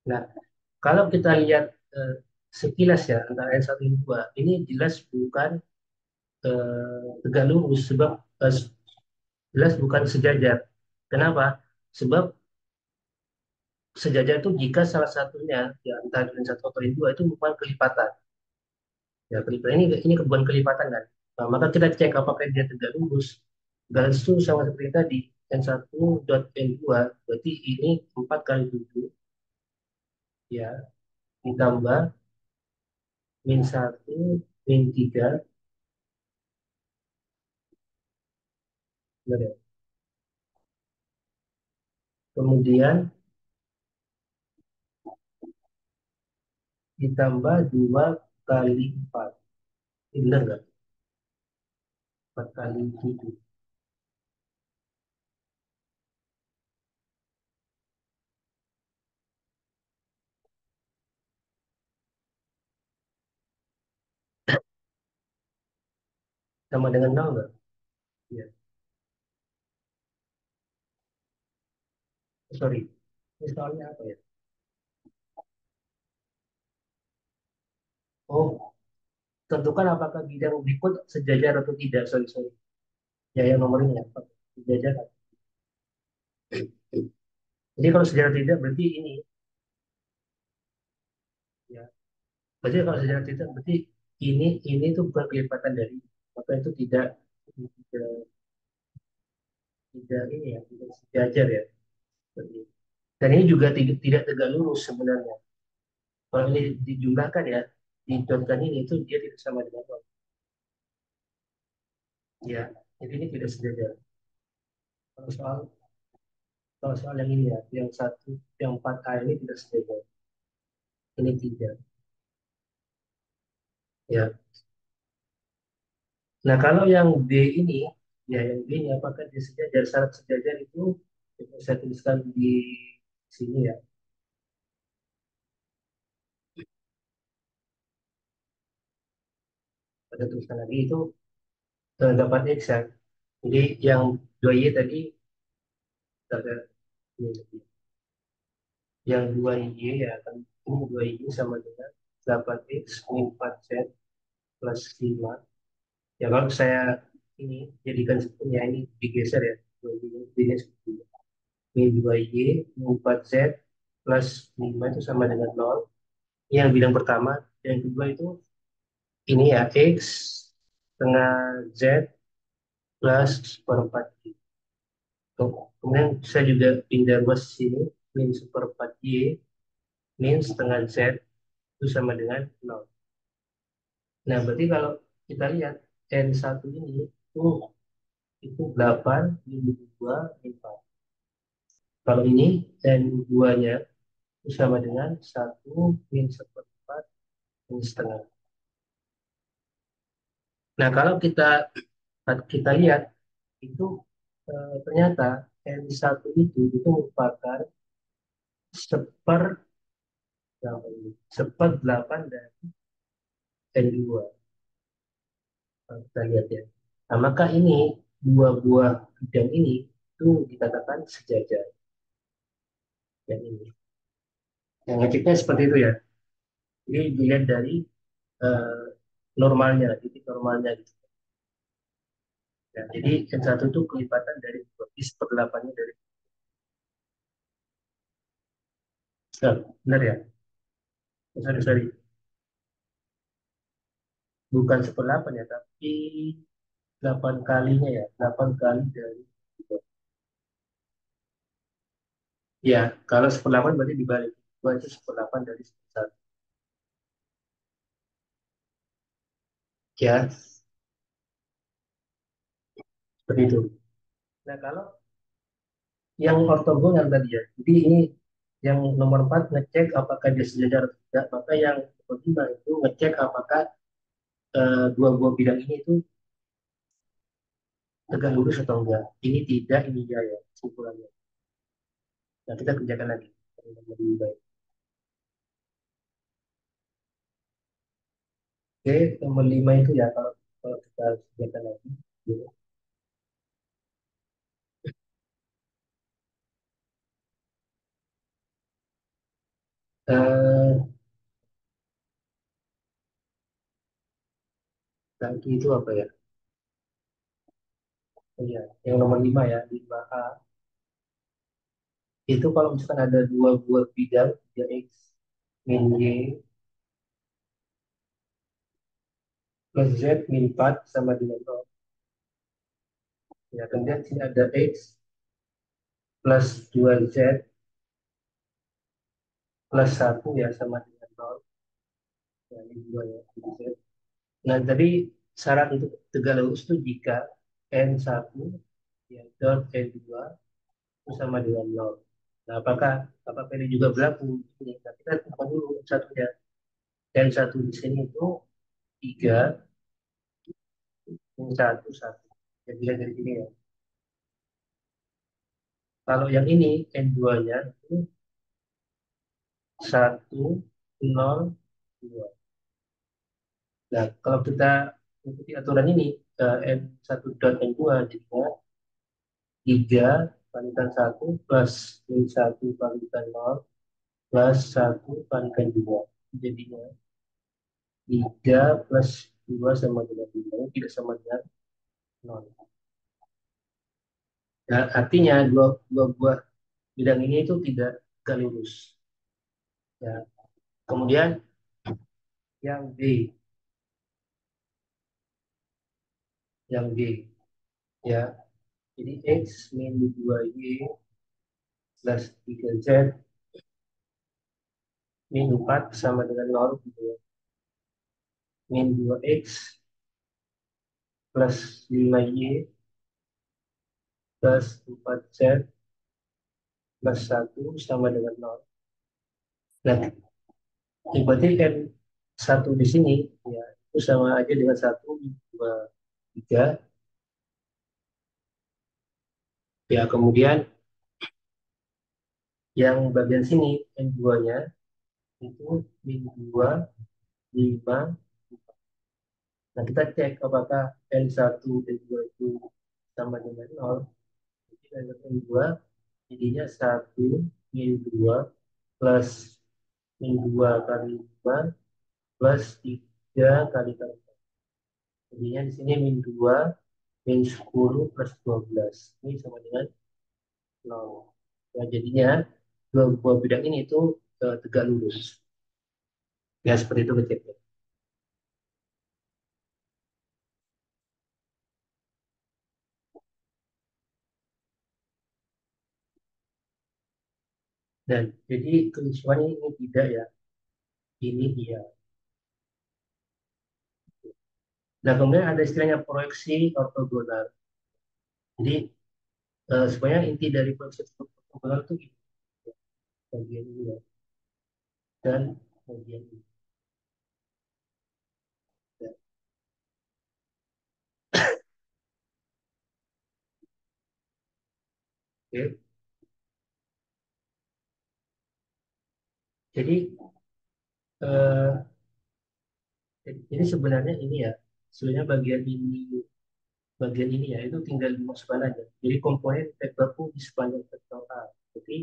Nah, kalau kita lihat eh, sekilas ya antara N1 dan 2, ini jelas bukan tegak lurus sebab jelas bukan sejajar. Kenapa? Sebab sejajar itu jika salah satunya ya antara N1 atau N2 itu merupakan kelipatan. Ya, kelipatan ini bukan kelipatan kan. Nah, maka kita cek apakah dia tegak lurus. Garis itu sama seperti tadi, N1 dot N2, berarti ini 4 kali 7, ya, ditambah min 1, min 3, benar ya? Kemudian ditambah 2 kali 4. Ini benar nggak? 4 kali 7. Sama dengan 0 nggak? Ya, sorry. Ini soalnya apa ya? Oh, tentukan apakah bidang berikut sejajar atau tidak. Sorry, sorry. Ya, yang nomor ini ya. Sejajar. Jadi kalau sejarah tidak berarti ini, ya. Berarti kalau sejarah tidak berarti ini tuh bukan kelipatan dari, maka itu tidak tidak ini ya, tidak sejajar ya. Seperti itu. Dan ini juga tidak tegak lurus sebenarnya. Kalau ini dijumlahkan ya, dijumlahkan ini itu dia tidak sama dengan nol. Ya, jadi ini tidak sejajar. Kalau soal kalau soal yang ini ya, yang satu, yang 4A ini tidak sejajar. Ini tidak. Ya. Nah, kalau yang B ini, ya yang B ini apakah dia sejajar? Syarat sejajar itu saya tuliskan di sini ya. Pada tulisan lagi itu dapat X ya. Jadi yang 2Y tadi ada ini. Yang 2Y ya kan ini 2Y sama dengan 8X min 4Z plus 5. Ya kalau saya ini jadikan ya ini digeser ya. 2Y ini digeser. Min 2Y min 4Z plus 5 itu sama dengan 0. Yang bidang pertama. Yang kedua itu ini ya X setengah Z plus seperempat Y. Kemudian saya juga pindah ruas sini min seperempat Y min setengah Z itu sama dengan 0. Nah, berarti kalau kita lihat N1 ini itu 8 min 2 min 4. Kalau ini N2-nya itu sama dengan 1 min seperempat min setengah. Nah, kalau kita lihat itu ternyata N1 itu merupakan seper berapa ini? Seper 8 dari N2. Kalau kita lihat ya. Nah, maka ini dua buah bidang ini itu dikatakan sejajar. Yang ini. Yang ngeceknya seperti itu ya. Jadi dilihat dari eh, normalnya, titik normalnya gitu. Ya, jadi N1 itu kelipatan dari bis per 8-nya dari benar ya? Sorry, sorry. Bukan seper 8 ya, tapi 8 kalinya ya. 8 kali dari ya, kalau seper 8 berarti dibalik. Dua itu seper 8 dari seper 1. Ya, seperti itu. Nah, kalau yang ortogonal tadi ya, jadi ini yang nomor 4 ngecek apakah dia sejajar atau tidak, maka yang nomor 5 itu ngecek apakah dua buah bidang ini itu tegak lurus atau enggak. Ini tidak, ini ya, ya kesimpulannya. Nah, kita kerjakan lagi. Lebih baik. Oke, nomor 5 itu ya, kalau kita kerjakan lagi. Gitu. Eh, Tangki itu apa ya? Oh, iya, yang nomor 5 ya, 5A. Itu kalau misalkan ada dua buah bidang, ya X min Y plus Z min 4 sama dengan 0. Ya, kemudian sini ada X plus 2Z plus 1 ya sama dengan 0. Ya, ini 2 ya. Z. Nah, tadi syarat untuk tegak lurus itu jika N1 ya, dot N2 itu sama dengan 0. Nah, apakah ini juga berlaku? Nah, kita lihat dulu satunya. N1 di sini itu 3, N1, 1. Jadi dilihat dari sini ya. Kalau yang ini N2-nya itu 1, 0, 2. Nah, kalau kita ikuti aturan ini, N1 dan N2 jadinya 3 panggilan 1 plus N1 panggilan 0 plus 1 panggilan 2. Jadinya 3 plus 2 sama dengan 5, tidak sama dengan 0. Nah, artinya dua buah bidang ini itu tidak lurus. Ya. Kemudian yang B, yang B, ya. Jadi X min 2Y plus 3Z min 4 sama dengan 0 gitu ya. Min 2X plus 5Y plus 4Z plus 1 sama dengan 0. Nah, berarti N 1 di sini ya itu sama aja dengan 1, 2, 3. Ya, kemudian yang bagian sini N2-nya itu min 2, 5. Nah, kita cek apakah N1, N2 itu sama dengan 0. Jadi N2 jadinya 1 min 2 plus min 2 kali 5 plus 3 kali kali. Jadinya di sini min 2 min 10 plus 12. Ini sama dengan 0. Ya, jadinya dua buah bidang ini itu tegak lurus. Ya, seperti itu kecilnya. Dan jadi kelucuannya ini tidak ya. Ini dia. Nah, kemudian ada istilahnya proyeksi ortogonal. Jadi sebenarnya inti dari proyeksi ortogonal itu ini, bagian ini ya, dan bagian ini. Ya, oke. Jadi eh, jadi sebenarnya ini ya, sebenarnya bagian ini ya itu tinggal dimasukkan aja. Jadi komponen vektor U di sepanjang vektor A. Jadi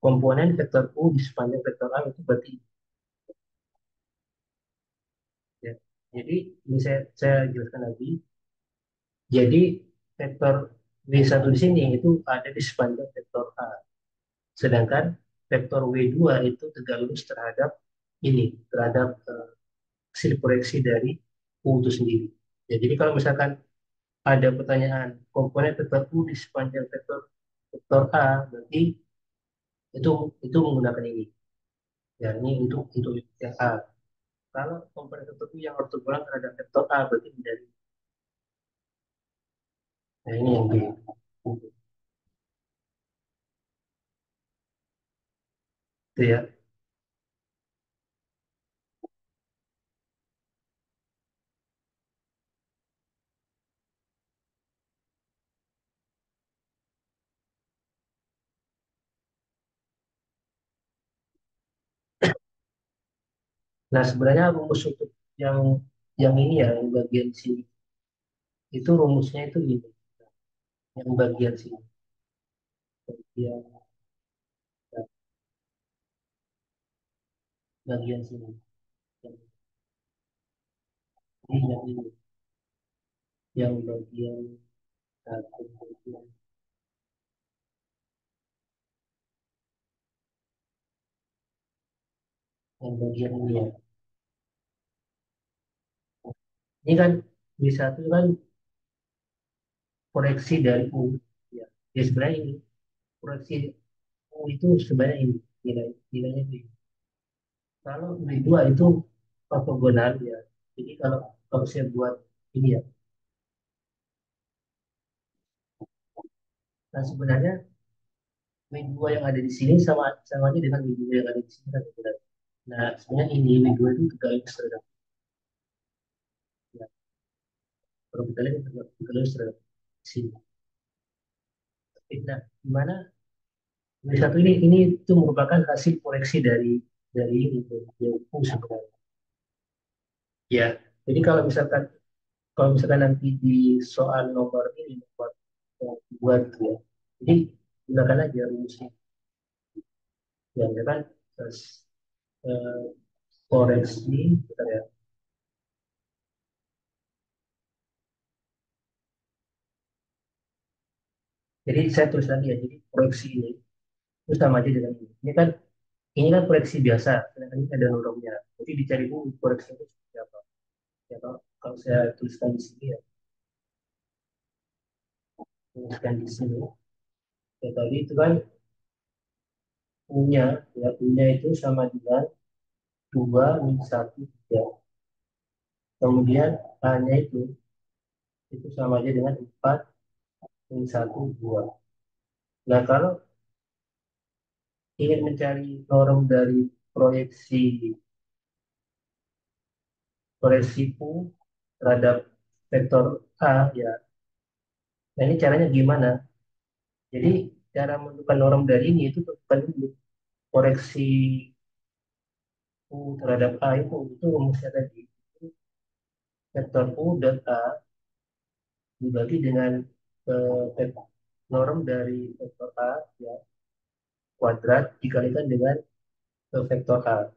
komponen vektor U di sepanjang vektor A itu berarti ya. Jadi ini saya jelaskan lagi. Jadi vektor W1 di sini itu ada di sepanjang vektor A. Sedangkan vektor W2 itu tegak lurus terhadap ini, terhadap hasil proyeksi dari U itu sendiri. Ya, jadi kalau misalkan ada pertanyaan komponen vektor U di sepanjang vektor vektor A, berarti itu menggunakan ini. Ya, ini untuk yang A. Kalau komponen vektor U yang ortogonal terhadap vektor A, berarti menjadi. Nah, ini yang B. Itu ya. Nah, sebenarnya rumus untuk yang ini ya, yang bagian sini itu rumusnya itu ini, yang bagian sini, bagian bagian sini, yang ini, yang bagian satu, yang bagian ini ya. Ini kan bisa satu kan koreksi dari U, ya. Ya sebenarnya ini koreksi U itu sebenarnya ini nilainya ini. Kalau nilai dua itu ortogonal ya. Jadi kalau kalau saya buat ini ya, nah sebenarnya W2 yang ada di sini sama sama aja dengan W2 yang ada di sini kan sebenarnya. Nah sebenarnya ini W2 itu tegak terhadap ya. Kalau kita lihat tegak terhadap sini. Nah, gimana W1 ini itu merupakan hasil koreksi dari ini dari U sebenarnya. Ya, jadi kalau misalkan nanti di soal nomor ini nomor dua gitu ya, jadi gunakan aja rumusnya. Ya kan terus eh, koreksi bentar ya. Jadi saya tulis lagi ya. Jadi koreksi ini Itu sama aja dengan ini. Ini kan koreksi biasa, sedangkan ini ada normnya. Jadi dicari dulu koreksi itu seperti apa. Ya, kalau saya tuliskan di sini ya, tuliskan di sini. Ya tadi itu kan punya, ya punya itu sama dengan 2 min 1 3. Kemudian A-nya itu sama aja dengan 4 min 1 2. Nah, kalau ingin mencari norm dari proyeksi proyeksi U terhadap vektor A, ya. Nah, ini caranya gimana? Jadi, cara menentukan norm dari ini itu tentukan dulu koreksi U terhadap A itu rumusnya tadi. Vektor U dan A dibagi dengan norm dari vektor A, ya, kuadrat dikalikan dengan vektor A.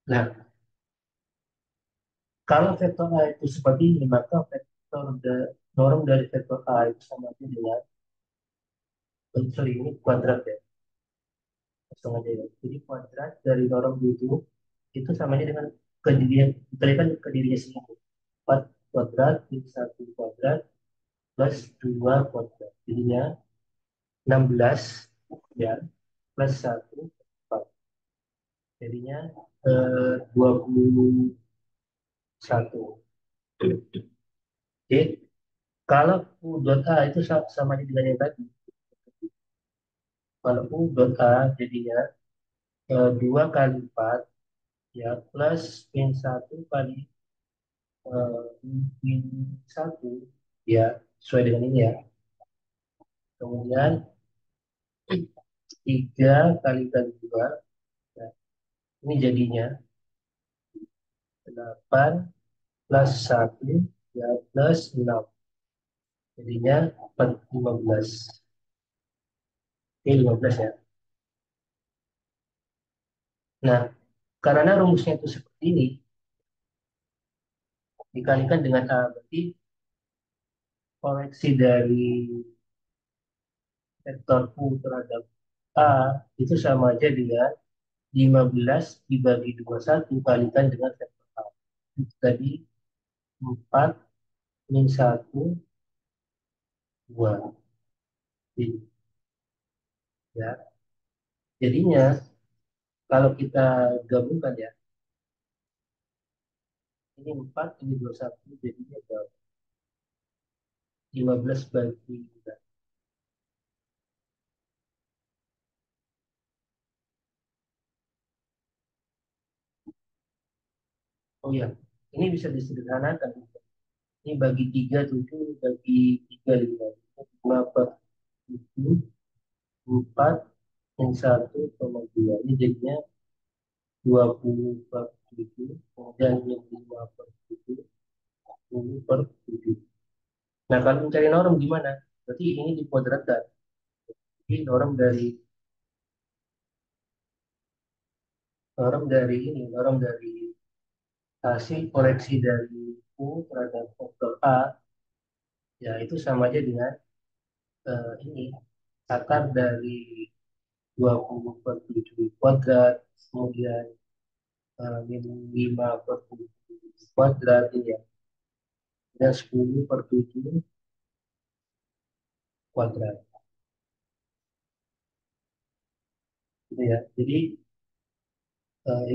Nah, kalau vektor A itu seperti ini, maka norm dari vektor A itu sama aja dengan, sorry, ini kuadrat ya, langsung aja ya. Jadi kuadrat dari norm itu sama aja dengan dikalikan ke dirinya sendiri. 4 kuadrat min 1 kuadrat plus 2 kuadrat. Jadinya 16, ya, plus 1 4. Jadinya 21. Oke, kalau U dot A itu sama aja dengan yang tadi. Kalau U dot A jadinya 2 kali 4, ya, plus min 1 kali min 1, ya, sesuai dengan ini ya. Kemudian 3 kali 2, ya, ini jadinya 8 plus 1, ya, plus 6. Jadinya 15. Ini 15 ya. Nah, karena rumusnya itu seperti ini, dikalikan dengan A, berarti koreksi dari vektor U terhadap A itu sama aja dengan 15 dibagi 21 kalikan dengan vektor A. Itu tadi 4 min 1 2. Jadi, ya. Jadinya kalau kita gabungkan ya, ini 4 ini 21 jadinya berapa? 15 bagi 2. Oh ya, ini bisa disederhanakan. Ini bagi 3 7, bagi 3 5. 5 per 7, 4 min 1,2. Ini jadinya 20 per 7, kemudian yang 5 per 7, 10 per 7. Nah, kalau mencari norm gimana? Berarti ini dikuadratkan. Jadi norm dari hasil koreksi dari U terhadap vektor A, ya itu sama aja dengan ini akar dari 20 per 7 kuadrat, kemudian min 5 per 7 kuadrat, ini ya, dan 10 per 7 kuadrat. Gitu ya. Jadi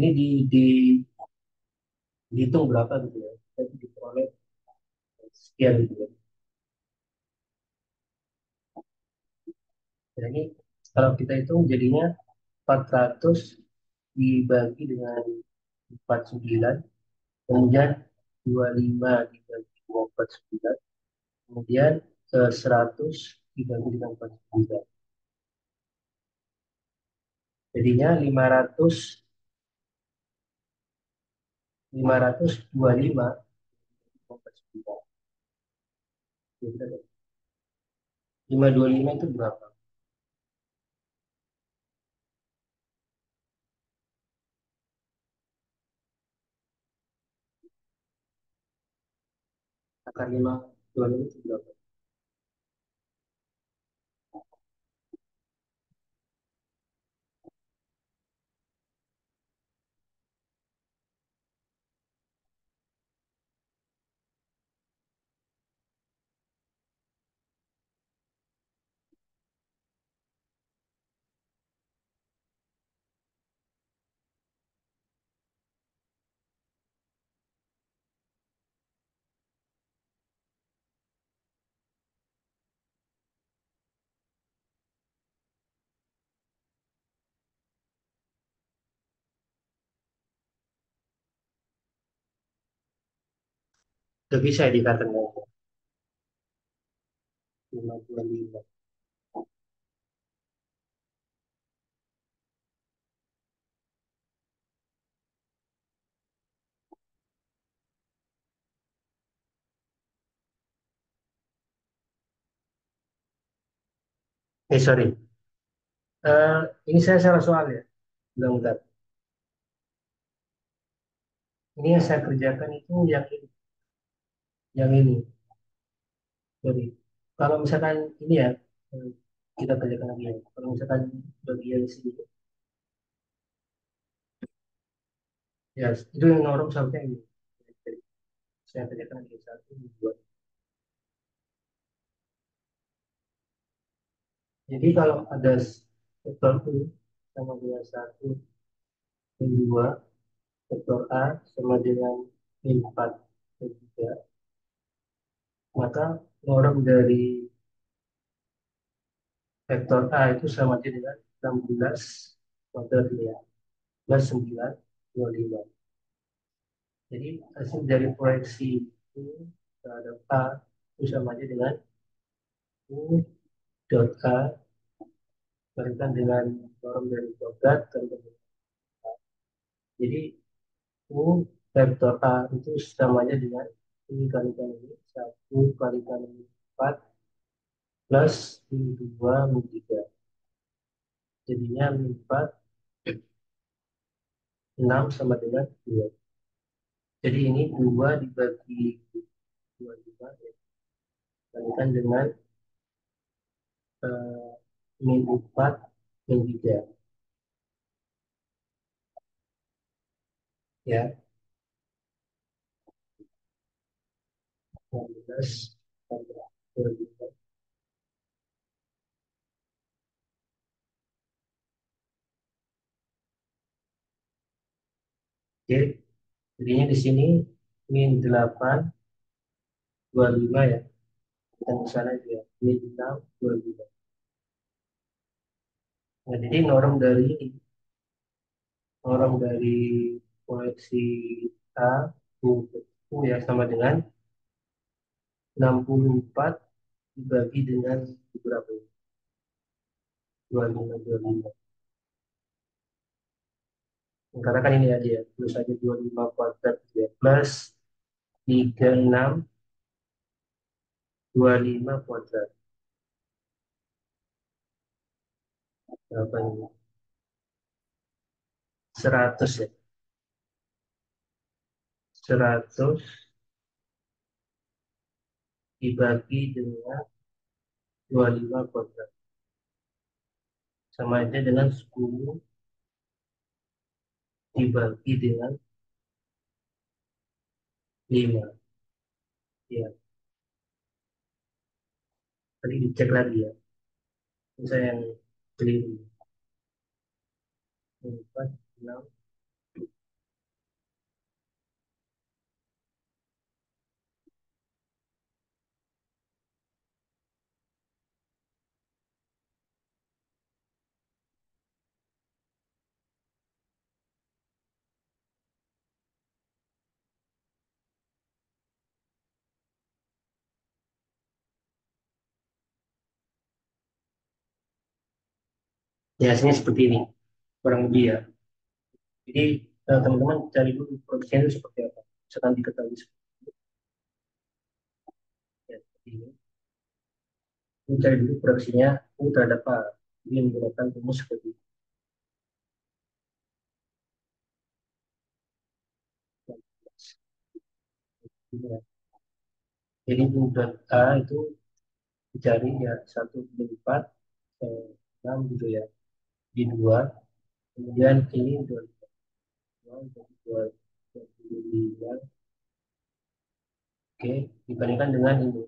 ini dihitung berapa gitu ya. Jadi diperoleh sekian gitu ya. Jadi kalau kita hitung jadinya 400 dibagi dengan 49, kemudian 25 dibagi 2/49, kemudian 100 dibagi dengan 49. Jadinya 525 2/9. Ya, benar ya? 525 itu berapa? Akar 525 itu berapa? Udah bisa ya dikatakan 525. Sorry. Eh, ini saya salah soal ya. Bentar. Ini yang saya kerjakan itu yang ini. Jadi, kalau misalkan ini ya, eh, kita kerjakan lagi ya. Kalau misalkan bagian sini, ya itu yang norm sampai ini. Jadi, saya kerjakan lagi satu, dua. Jadi kalau ada vektor U sama dengan satu, dan dua, vektor A sama dengan min 4 dan 3, maka norm dari vektor A itu sama aja dengan 16 kuadrat ya, plus 9, 25. Jadi hasil dari proyeksi itu terhadap A itu sama aja dengan U dot A berikan dengan norm dari kuadrat dan jadi U vektor A itu samanya dengan ini kalikan ini 1 kalikan 4 plus min 2 min 3 jadinya min 4 6 sama dengan 2. Jadi ini 2 dibagi 25 ya, kalikan dengan eh, min 4 min 3 ya, 16 tambah 25. Oke, jadinya di sini min 8 25 ya, kita ke sana ya, min 6 25. Nah, jadi norm dari koleksi A U, U ya sama dengan 64 dibagi dengan berapa ini? 25 25. Karena kan ini aja ya, plus aja 25 kuadrat ya, plus 36 25 kuadrat. Berapa ini? 100 ya. 100 dibagi dengan 25 kuadrat. Sama aja dengan 10 dibagi dengan 5. Ya, tadi dicek lagi ya. Ini saya yang keliru. 4, 6. Ya, hasilnya seperti ini. Kurang lebih ya. Jadi teman-teman cari dulu produksinya itu seperti apa. Misalkan diketahui seperti ya, seperti ini. Ini cari dulu produksinya U terhadap A. Ini menggunakan rumus seperti ini ya. Jadi U dan A itu dicari ya 1 per 4 6 gitu ya. Di 2. Kemudian ini 2 jadi 25. Oke, dibandingkan dengan ini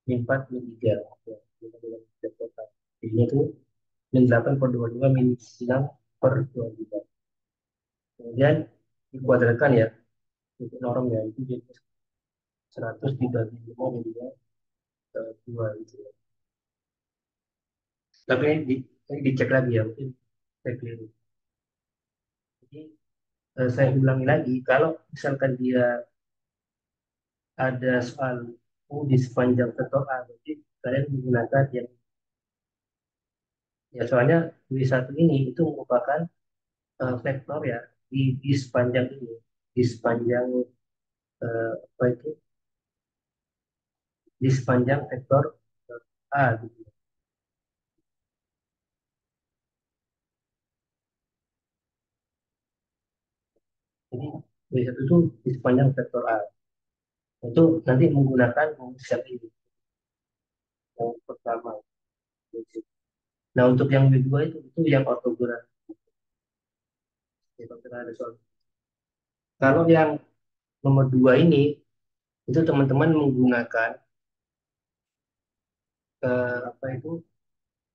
min 4 min 3 ya, dibandingkan dengan 3 total. Jadinya itu min 8 per 25 min 6 per 25. Kemudian dikuadratkan ya untuk norm ya itu jadi 100 dibagi 5 jadinya 2 gitu ya. Tapi ini dicek lagi ya mungkin saya keliru. Jadi saya ulangi lagi kalau misalkan dia ada soal U di sepanjang vektor A, berarti kalian menggunakan yang ya soalnya W1 ini itu merupakan vektor ya di sepanjang ini, di sepanjang apa itu, di sepanjang vektor A gitu. Jadi W1 itu di sepanjang vektor A. Itu nanti menggunakan rumus yang ini, yang pertama. Nah, untuk yang kedua itu yang ortogonal. Ya, kalau kita ada soal. Kalau yang nomor dua ini, itu teman-teman menggunakan apa itu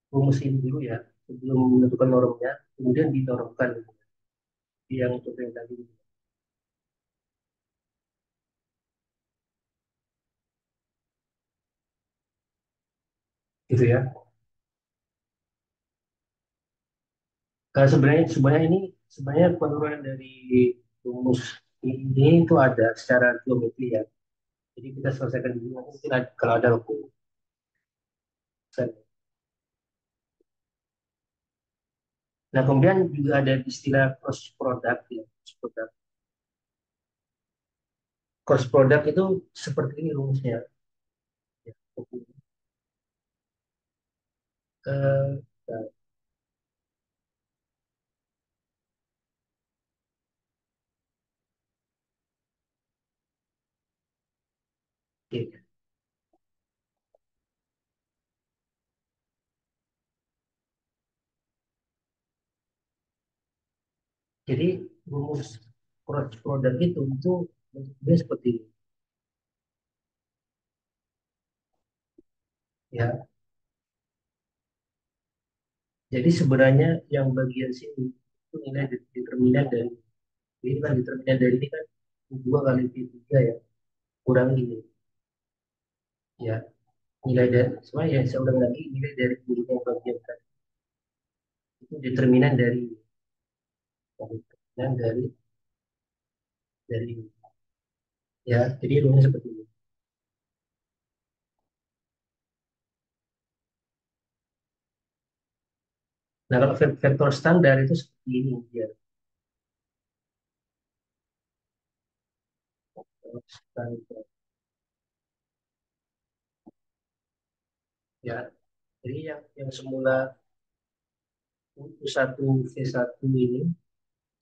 rumus ini dulu ya, sebelum menentukan normnya, kemudian dinormkan yang untuk yang tadi, gitu ya. Sebenarnya sebenarnya ini sebenarnya penurunan dari rumus ini itu ada secara geometri ya. Jadi kita selesaikan dulu nanti mungkin kalau ada waktu. Nah, kemudian juga ada istilah cross product ya. Cross product. Cross product itu seperti ini rumusnya. Ya. Eh, oke. Jadi rumus cross product itu bentuknya seperti ini. Ya, jadi sebenarnya yang bagian sini itu nilai determinan dari ini kan determinan dari ini kan 2 kali P3 ya, kurang ini ya, nilai dari sebenarnya ya saya ulang lagi, nilai dari yang bagian tadi itu determinan dari ini. Ya, jadi rumusnya seperti ini. Nah, kalau vektor standar itu seperti ini dia. Vektor standar. Ya, jadi yang semula U1 V1 ini,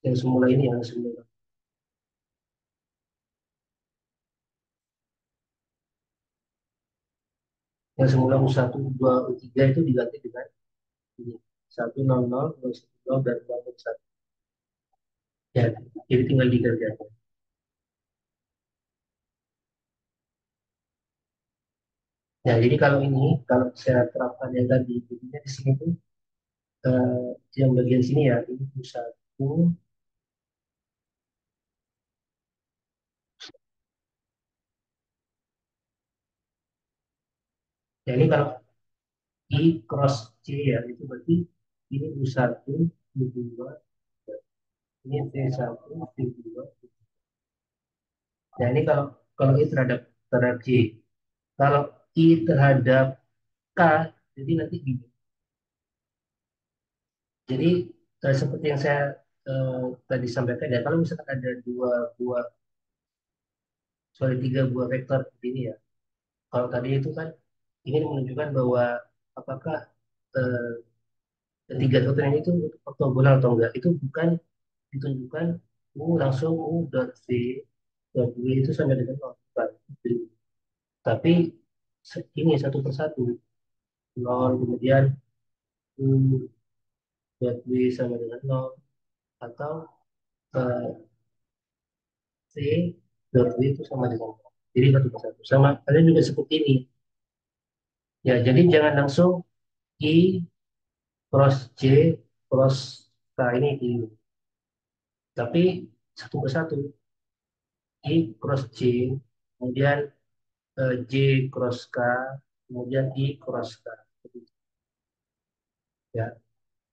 yang semula ini yang semula U1, U2, U3 itu diganti dengan ini. 100, 010 dan 001. Ya, jadi tinggal dikerjakan. Nah, jadi kalau ini, kalau saya terapkan yang tadi, jadinya di sini tuh eh, yang bagian sini ya, ini U1. Ya, ini kalau I cross C ya, itu berarti ini U1, U2, ini V1, V2. Nah, ini kalau kalau I terhadap C. Kalau I terhadap K, jadi nanti gini. Jadi seperti yang saya tadi sampaikan ya, kalau misalkan ada dua buah, sorry, tiga buah vektor seperti ini ya. Kalau tadi itu kan ingin menunjukkan bahwa apakah eh, ketiga vektor ini itu ortogonal atau enggak. Itu bukan ditunjukkan U langsung U dot V dot W itu sama dengan nol. Bukan. Tapi ini satu persatu. Nol, kemudian U dot W sama dengan nol. Atau eh, C dot W itu sama dengan nol. Jadi satu persatu. Sama, ada juga seperti ini. Ya, jadi jangan langsung I cross J cross K ini di, tapi satu persatu. I cross J, kemudian J cross K, kemudian I cross K. Ya,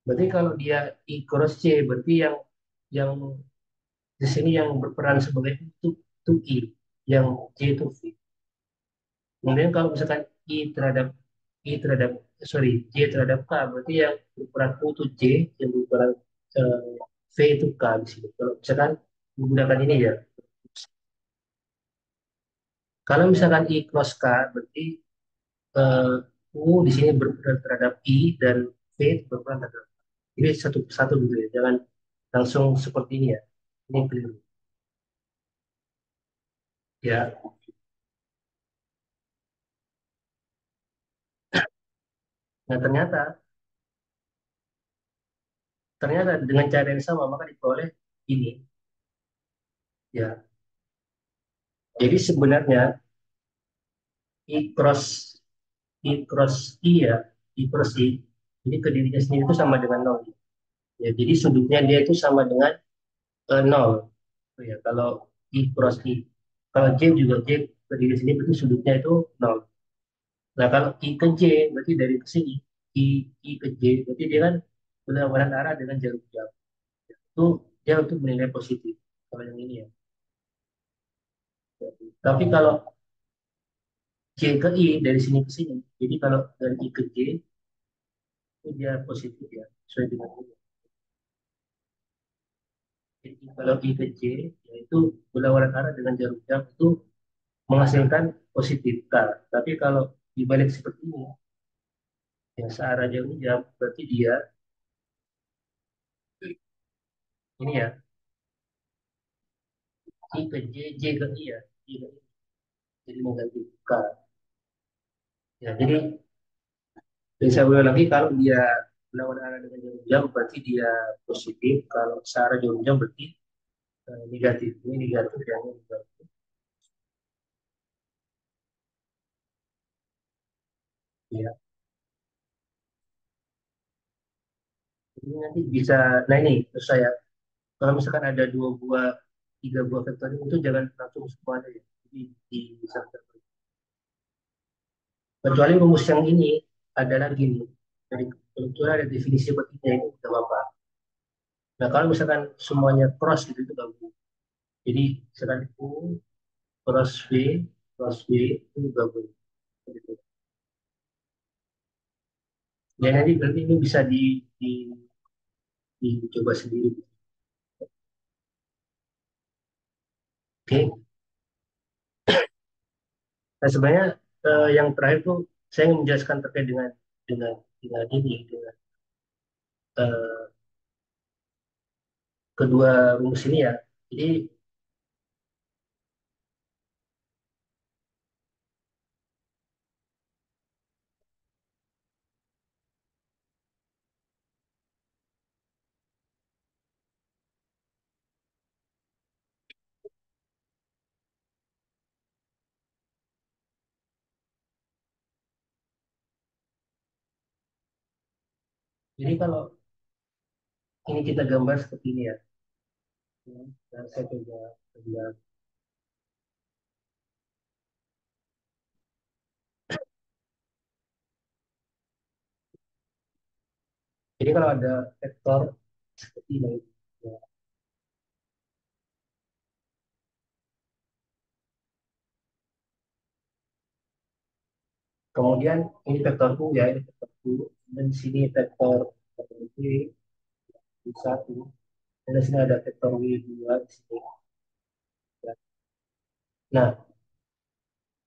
berarti kalau dia I cross J, berarti yang di sini yang berperan sebagai itu I, yang J itu V. Kemudian kalau misalkan I terhadap sorry J terhadap K, berarti yang berukuran U itu J, yang berukuran V itu K di sini. Kalau misalkan menggunakan ini ya. Kalau misalkan I cross K, berarti eh, U di sini berukuran terhadap I dan V itu berukuran terhadap K. Jadi satu persatu dulu ya, jangan langsung seperti ini ya. Ini keliru. Ya, nah ternyata dengan cara yang sama maka diperoleh ini. Ya, jadi sebenarnya I cross I ya, I cross I, jadi ke dirinya sendiri itu sama dengan nol. Ya, jadi sudutnya dia itu sama dengan nol. Oh ya, kalau I cross I. Kalau J juga J ke diri sendiri berarti sudutnya itu nol. Nah, kalau I ke J berarti dari ke sini, I ke J berarti dia kan berlawanan arah dengan jarum jam. Itu dia untuk menilai positif. Kalau yang ini ya. Tapi kalau J ke I dari sini ke sini, jadi kalau dari I ke J itu dia positif ya, sesuai dengan ini. Jadi kalau I ke J, yaitu berlawanan arah dengan jarum jam itu menghasilkan positif K. Tapi kalau dibalik seperti ini, yang searah jarum jam, berarti dia ini ya, I ke J, J ke I ya, I ke I. Jadi mengganti K. Ya, jadi bisa ulang lagi kalau dia berlawanan arah dengan jarum jam, berarti dia positif. Kalau searah jarum jam berarti negatif. Ini negatif ya, ini negatif. Ya. Ini nanti bisa, nah ini terus saya, kalau misalkan ada tiga buah vektor itu jangan langsung semuanya ya. Jadi bisa kecuali rumus yang ini adalah gini. Jadi kebetulan ada definisi petinya ini udah apa. Nah kalau misalkan semuanya cross gitu itu gabung. Jadi misalkan U cross V itu gabung. Gitu. Dan nanti berarti ini bisa dicoba sendiri. Oke. Nah sebenarnya yang terakhir tuh saya ingin menjelaskan terkait dengan ini dengan eh, kedua rumus ini ya. Jadi kalau ini kita gambar seperti ini ya. Dan saya coba. Jadi kalau ada vektor seperti ini, ya. Kemudian ini vektor U ya, ini vektor U, dan di sini vektor V satu, dan di sini ada vektor W dua di sini. Ya. Nah,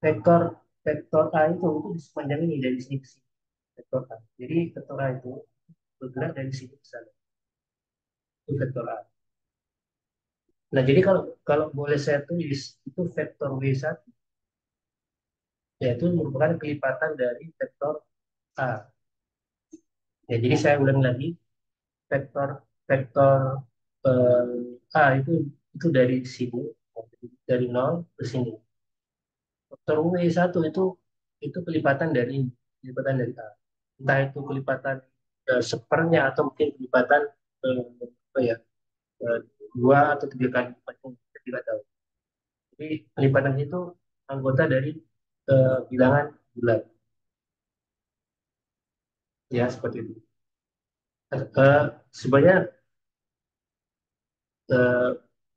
vektor vektor A itu di sepanjang ini dari sini ke sini, vektor A. Jadi vektor A itu bergerak dari sini ke sana, itu vektor A. Nah, jadi kalau kalau boleh saya tulis itu vektor W satu, yaitu merupakan kelipatan dari vektor A. Ya, jadi saya ulang lagi, vektor vektor A itu dari sini, dari nol ke sini. Vektor W satu itu kelipatan dari A. Entah itu kelipatan sepernya atau mungkin kelipatan eh, apa ya, eh, dua atau tiga kali lipatnya, kita tidak tahu. Jadi kelipatan itu anggota dari bilangan bulat, ya seperti itu. Sebenarnya eh,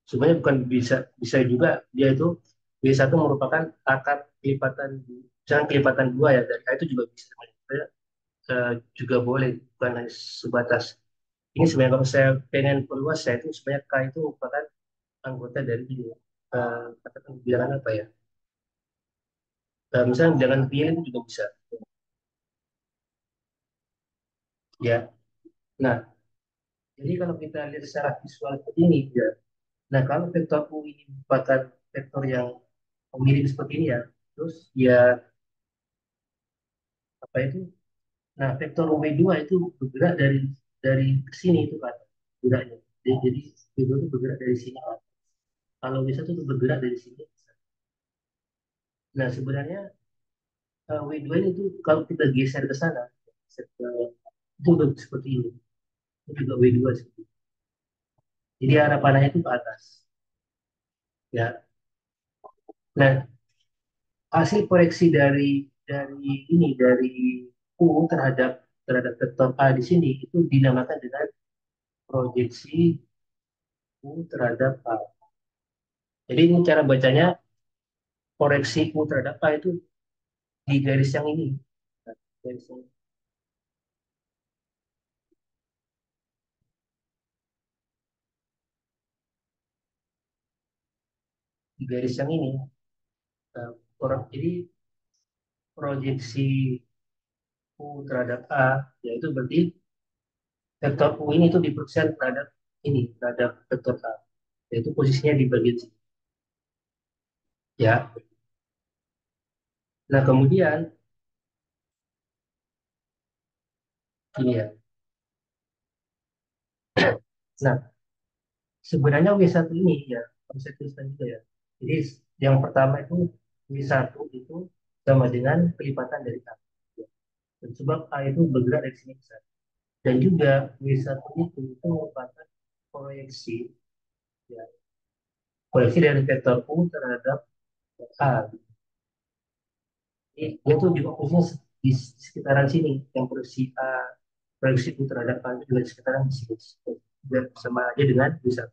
sebenarnya bukan bisa bisa juga dia itu B1 merupakan akar kelipatan Misalkan kelipatan dua ya dari A itu juga bisa sebenarnya, juga boleh, bukan hanya sebatas ini. Sebenarnya kalau saya pengen perluas, saya itu sebenarnya K itu merupakan anggota dari ini ya. Katakan bilangan apa ya? Misalnya bilangan real itu juga bisa ya. Nah, jadi kalau kita lihat secara visual seperti ini ya. Nah, kalau vektor U ini merupakan vektor yang mirip seperti ini ya. Terus ya apa itu? Nah, vektor W2 itu bergerak dari sini itu kan geraknya. Jadi W2 itu bergerak dari sini kan. Kalau W1 itu bergerak dari sini. Nah, sebenarnya W2 ini tuh kalau kita geser ke sana, geser itu udah seperti ini. Itu juga W2 seperti ini. Jadi arah panahnya itu ke atas. Ya. Nah, hasil koreksi dari ini dari U terhadap vektor A di sini itu dinamakan dengan proyeksi U terhadap A. Jadi ini cara bacanya, koreksi U terhadap A itu di garis yang ini. Nah, garis yang, di garis yang ini. Nah, jadi proyeksi U terhadap A, yaitu berarti vektor U ini itu dipersen terhadap ini, terhadap vektor A. Yaitu posisinya di bagian sini. Ya. Nah, kemudian ini ya. Nah, sebenarnya W1 ini ya, harus saya tuliskan juga ya. Jadi yang pertama itu W1 itu sama dengan pelipatan dari A. Ya. Dan sebab A itu bergerak dari sini ke sana. Dan juga W1 itu merupakan proyeksi, ya, proyeksi dari vektor U terhadap A. Jadi dia tuh juga posisinya di sekitaran sini, yang proyeksi A, proyeksi U terhadap A itu juga di sekitaran di sini. Dan sama aja dengan W1.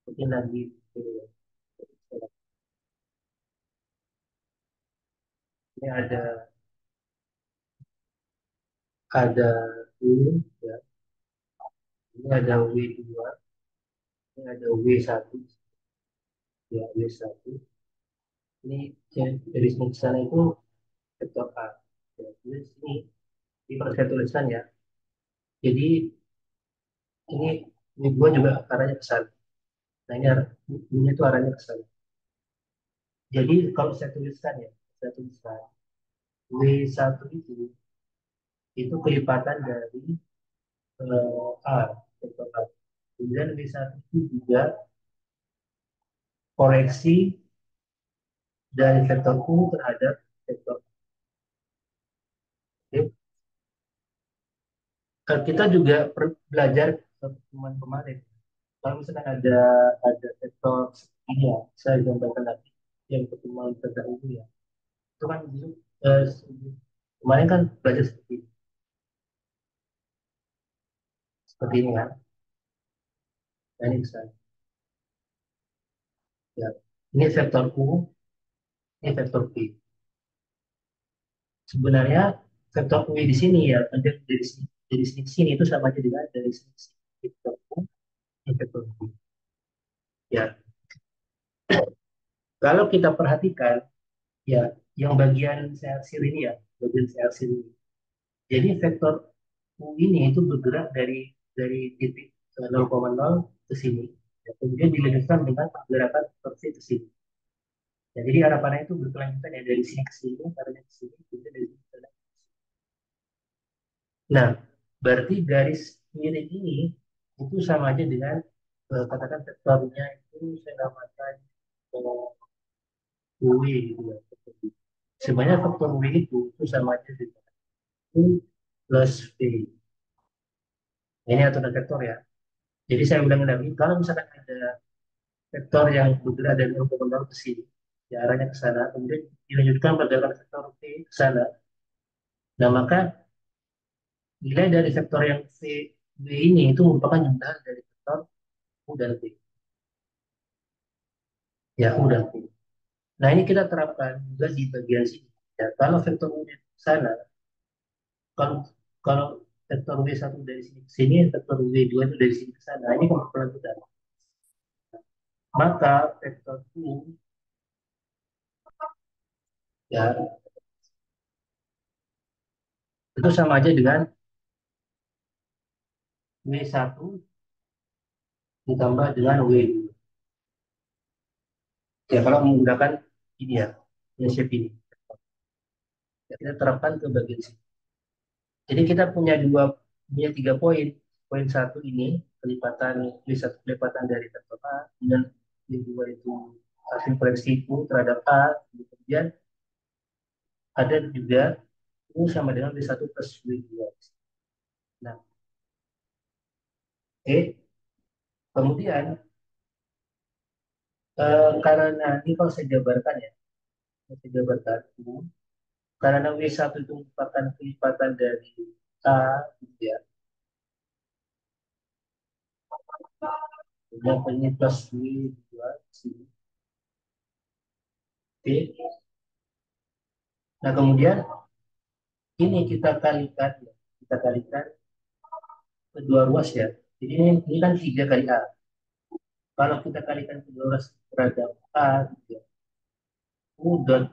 Mungkin lagi ini ada U, ya, ini ada W2, ini ada W1, ya W1. Ini dari sini ke sana itu vektor A. Ya, jadi sini di saya tuliskan ya. Jadi ini W2 juga arahnya ke sana. Nah ini tuh arahnya ke sana. Jadi kalau saya tuliskan ya, saya tuliskan W1 itu kelipatan dari A, vektor A. Kemudian W1 itu juga koreksi dari vektor U terhadap vektor A. Kita juga belajar pertemuan kemarin. Kalau misalkan ada sektor ini ya, saya gambarkan lagi yang pertemuan terdahulu ya. Itu kan dulu eh, kemarin kan belajar seperti ini kan. Nah, ini bisa ya. Ini vektor U, ini vektor P. Sebenarnya vektor U di sini ya, dari sini ke sini itu sama aja dengan dari sini ke sini. Vektor U, ini vektor P. Ya, kalau kita perhatikan ya, yang bagian seaksir ini ya, bagian seaksir ini. Jadi vektor U ini itu bergerak dari titik 0,0 ke sini. Ya, kemudian dilanjutkan dengan pergerakan vektor V ke sini. Ya, jadi arah panah itu berkelanjutan ya dari sini ke sini, arahnya ke sini, kemudian dari sini ke sana. Nah, berarti garis miring ini itu sama aja dengan katakan vektornya itu saya namakan W gitu ya. Sebenarnya vektor W itu sama aja dengan U plus V. Ini aturan vektor ya. Jadi saya ulangi lagi, kalau misalkan ada vektor yang bergerak dari 0,0 ke sini, ya arahnya ke sana, kemudian dilanjutkan pergerakan vektor V ke sana. Nah, maka nilai dari vektor yang V ini itu merupakan jumlah dari vektor U dan V. Ya, U dan V. Nah, ini kita terapkan juga di bagian sini. Ya, kalau vektor U di sana, kalau kalau vektor W1 dari sini ke sini, vektor W2 itu dari sini ke sana. Ini kebetulan kita. Maka vektor U ya itu sama aja dengan W1 ditambah dengan W2. Ya, kalau menggunakan ini ya, shape ini. Ya, kita terapkan ke bagian sini. Jadi kita punya tiga poin. Poin satu ini kelipatan satu kelipatan dari vektor A dengan yang dua itu hasil proyeksi U terhadap A. Kemudian ada juga U sama dengan W1 plus W2. Nah, oke. Kemudian karena ini kalau saya jabarkan ya, saya jabarkan U, karena W1 itu merupakan kelipatan dari A, gitu ya. Kemudian ini plus W2 sini. Oke. Nah, kemudian ini kita kalikan kedua ruas ya. Jadi ini kan 3 kali A. Kalau kita kalikan kedua ruas terhadap A, gitu ya, U dot,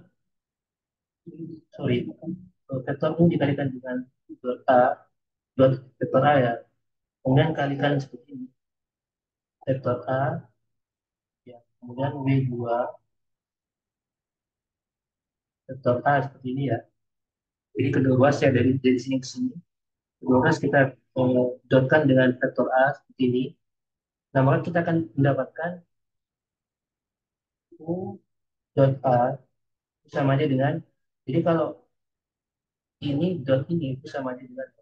sorry, vektor U dikalikan dengan dot A, dot vektor A ya. Kemudian kalikan seperti ini, vektor A, ya. Kemudian W2, vektor A seperti ini ya. Jadi kedua ruas ya dari sini ke sini. Kedua ruas kita dotkan dengan vektor A seperti ini. Nah, maka kita akan mendapatkan U dot A sama aja dengan, jadi kalau ini dot ini itu sama aja dengan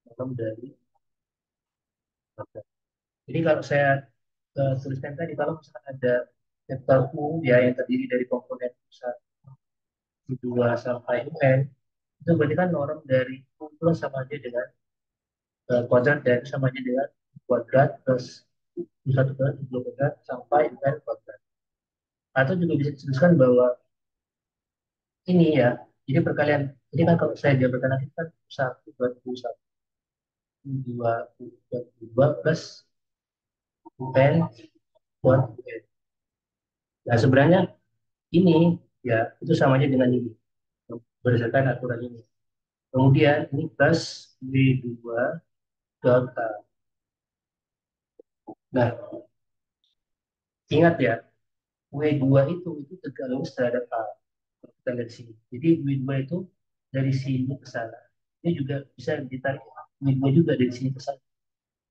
bottom dari vektor. Jadi kalau saya tuliskan tadi, kalau misalkan ada vektor U ya yang terdiri dari komponen pusat 2 sampai UN, itu berarti kan norm dari U plus sama aja dengan kuadrat dan sama aja dengan kuadrat plus U1 plus U2 kuadrat sampai UN kuadrat. Atau juga bisa dituliskan bahwa ini ya, jadi perkalian, ini kan kalau saya jabarkan nanti kan satu buat U1, U2, U2 plus UN buat UN. Nah, sebenarnya ini ya itu sama aja dengan ini berdasarkan aturan ini. Kemudian ini plus W2 delta. Nah, ingat ya, W2 itu tegak lurus terhadap A. Kita lihat sini. Jadi W2 itu dari sini ke sana. Ini juga bisa ditarik W2 juga dari sini ke sana.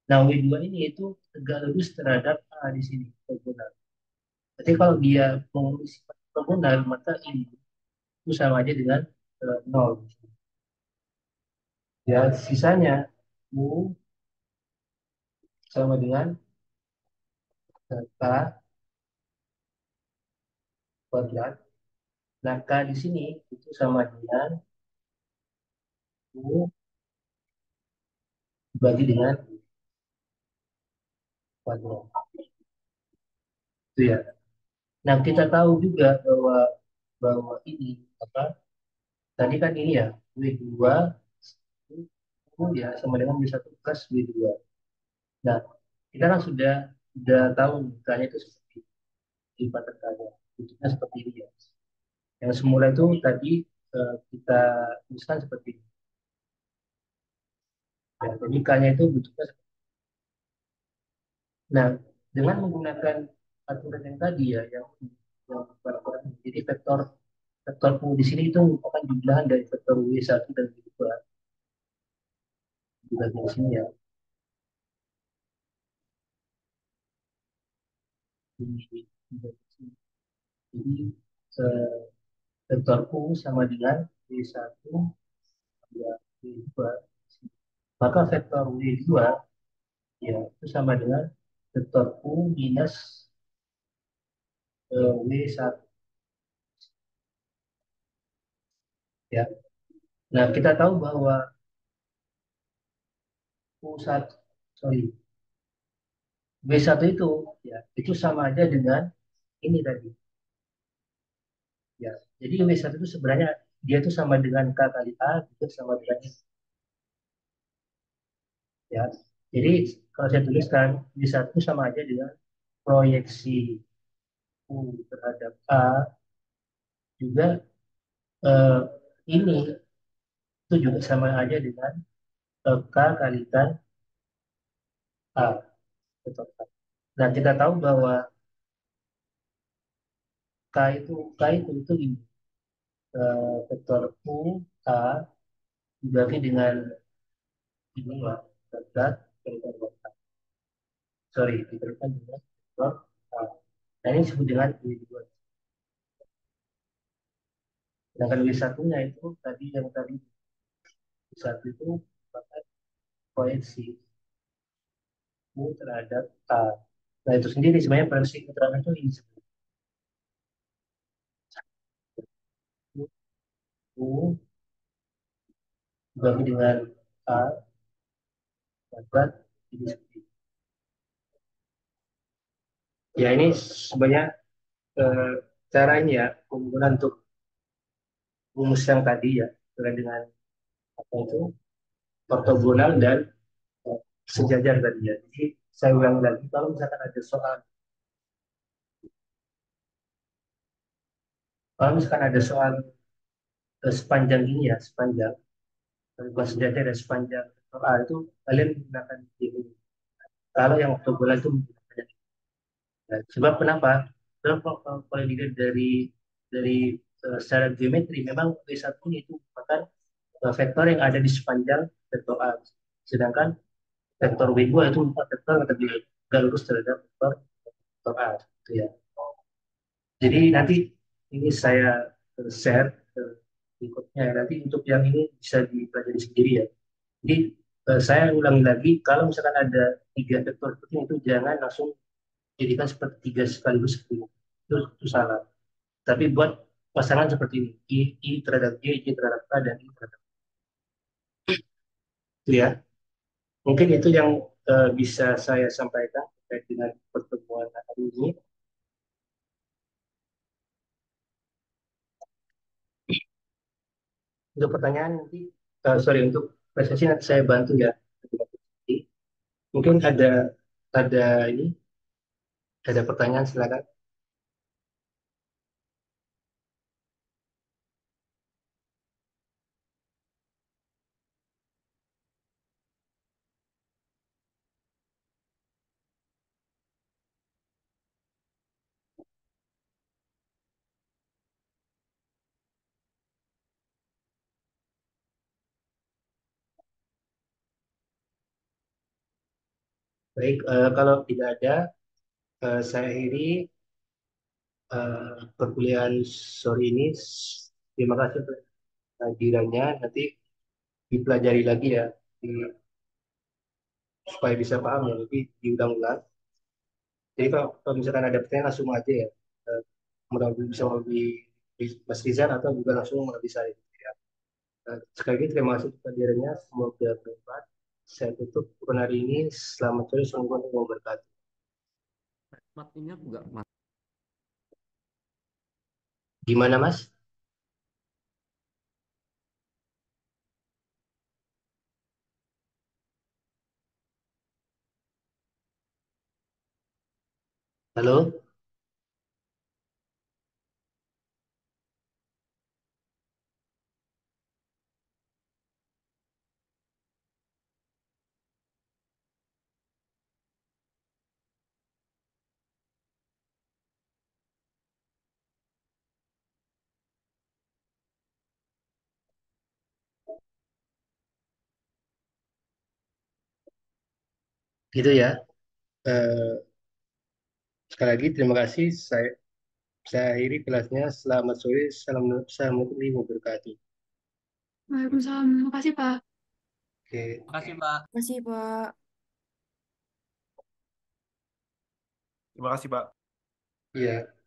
Nah, W2 ini itu tegak lurus terhadap A di sini, ortogonal. Jadi kalau dia mengisi ortogonal, maka ini itu sama aja dengan 0. Ya, sisanya U sama dengan K kuadrat. Nah, K di sini itu sama dengan U dibagi dengan kuadrat. Itu ya. Nah, kita tahu juga bahwa bahwa ini apa? Tadi kan ini ya, W2 U ya sama dengan W1 plus W2. Nah, kita kan sudah tahu misalnya itu seperti lipat terkaya. Bentuknya seperti ini ya. Yang semula itu tadi kita tuliskan seperti ini. Ya, jadi K-nya itu bentuknya seperti ini. Nah, dengan menggunakan aturan yang tadi ya, yang peraturan ini. Jadi vektor vektor U di sini itu merupakan jumlahan dari vektor W1 dan W2 di bagian sini ya. Jadi eh, vektor U sama dengan W1 ya, W2. Maka vektor W2 ya itu sama dengan vektor U minus W1 ya. Nah, kita tahu bahwa U1, sorry, W1 itu ya itu sama aja dengan ini tadi ya. Jadi W1 itu sebenarnya dia itu sama dengan K kali A itu sama dengan ini, ya. Jadi kalau saya tuliskan W1 itu sama aja dengan proyeksi U terhadap A juga eh, ini itu juga sama aja dengan K kalikan A. Betul. Nah, kita tahu bahwa K itu ini vektor U A dibagi dengan ini ya, berat kalikan A. Sorry, diberikan dengan vektor A. Nah, ini disebut dengan W2. Sedangkan W1-nya itu tadi yang tadi W1 itu merupakan proyeksi U terhadap A. Nah, itu sendiri sebenarnya proyeksi keterangan itu ini sebenarnya U dibagi dengan A dapat ini seperti ini. Ya, ini sebenarnya eh, cara ini ya penggunaan untuk rumus yang tadi ya terkait dengan apa itu ortogonal dan eh, sejajar tadi ya. Jadi saya ulangi lagi kalau misalkan ada soal kalau misalkan ada soal sepanjang ini ya sepanjang bukan sejajar ya sepanjang soal itu kalian menggunakan ini. Kalau yang ortogonal itu menggunakan ini. Nah, sebab kenapa? Sebab kalau dilihat dari secara geometri memang W1 itu merupakan vektor yang ada di sepanjang vektor A. Sedangkan vektor W2 itu empat vektor yang terjadi lurus terhadap vektor A. Gitu ya. Jadi nanti ini saya share berikutnya. Nanti untuk yang ini bisa dipelajari sendiri ya. Jadi saya ulangi lagi, kalau misalkan ada tiga vektor seperti itu, jangan langsung jadikan seperti tiga sekaligus seperti itu. Itu salah. Tapi buat pasangan seperti ini, I terhadap Y terhadap K, dan I terhadap itu ya. Mungkin itu yang bisa saya sampaikan terkait dengan pertemuan hari ini. Untuk pertanyaan nanti, sorry untuk presentasi nanti saya bantu ya. Mungkin ada ini ada pertanyaan silakan. Baik, kalau tidak ada, saya akhiri perkuliahan sore ini. Terima kasih untuk kehadirannya. Nanti dipelajari lagi ya, di- supaya bisa paham ya. Nanti diulang-ulang. Jadi kalau misalkan ada pertanyaan langsung aja ya. Eh, bisa melalui Mas Rizal atau juga langsung melalui saya. Ya. Sekali lagi terima kasih untuk kehadirannya. Semoga bermanfaat. Saya tutup untuk hari ini. Selamat sore. Semoga Allah memberkati. Mat ini aku nggak Mas. Gimana Mas? Halo? Gitu ya. Eh, Sekali lagi terima kasih. Saya akhiri kelasnya. Selamat sore. Assalamualaikum warahmatullahi wabarakatuh. Waalaikumsalam. Makasih, Pak. Oke. Makasih, Pak. Makasih, Pak. Terima kasih, Pak. Iya.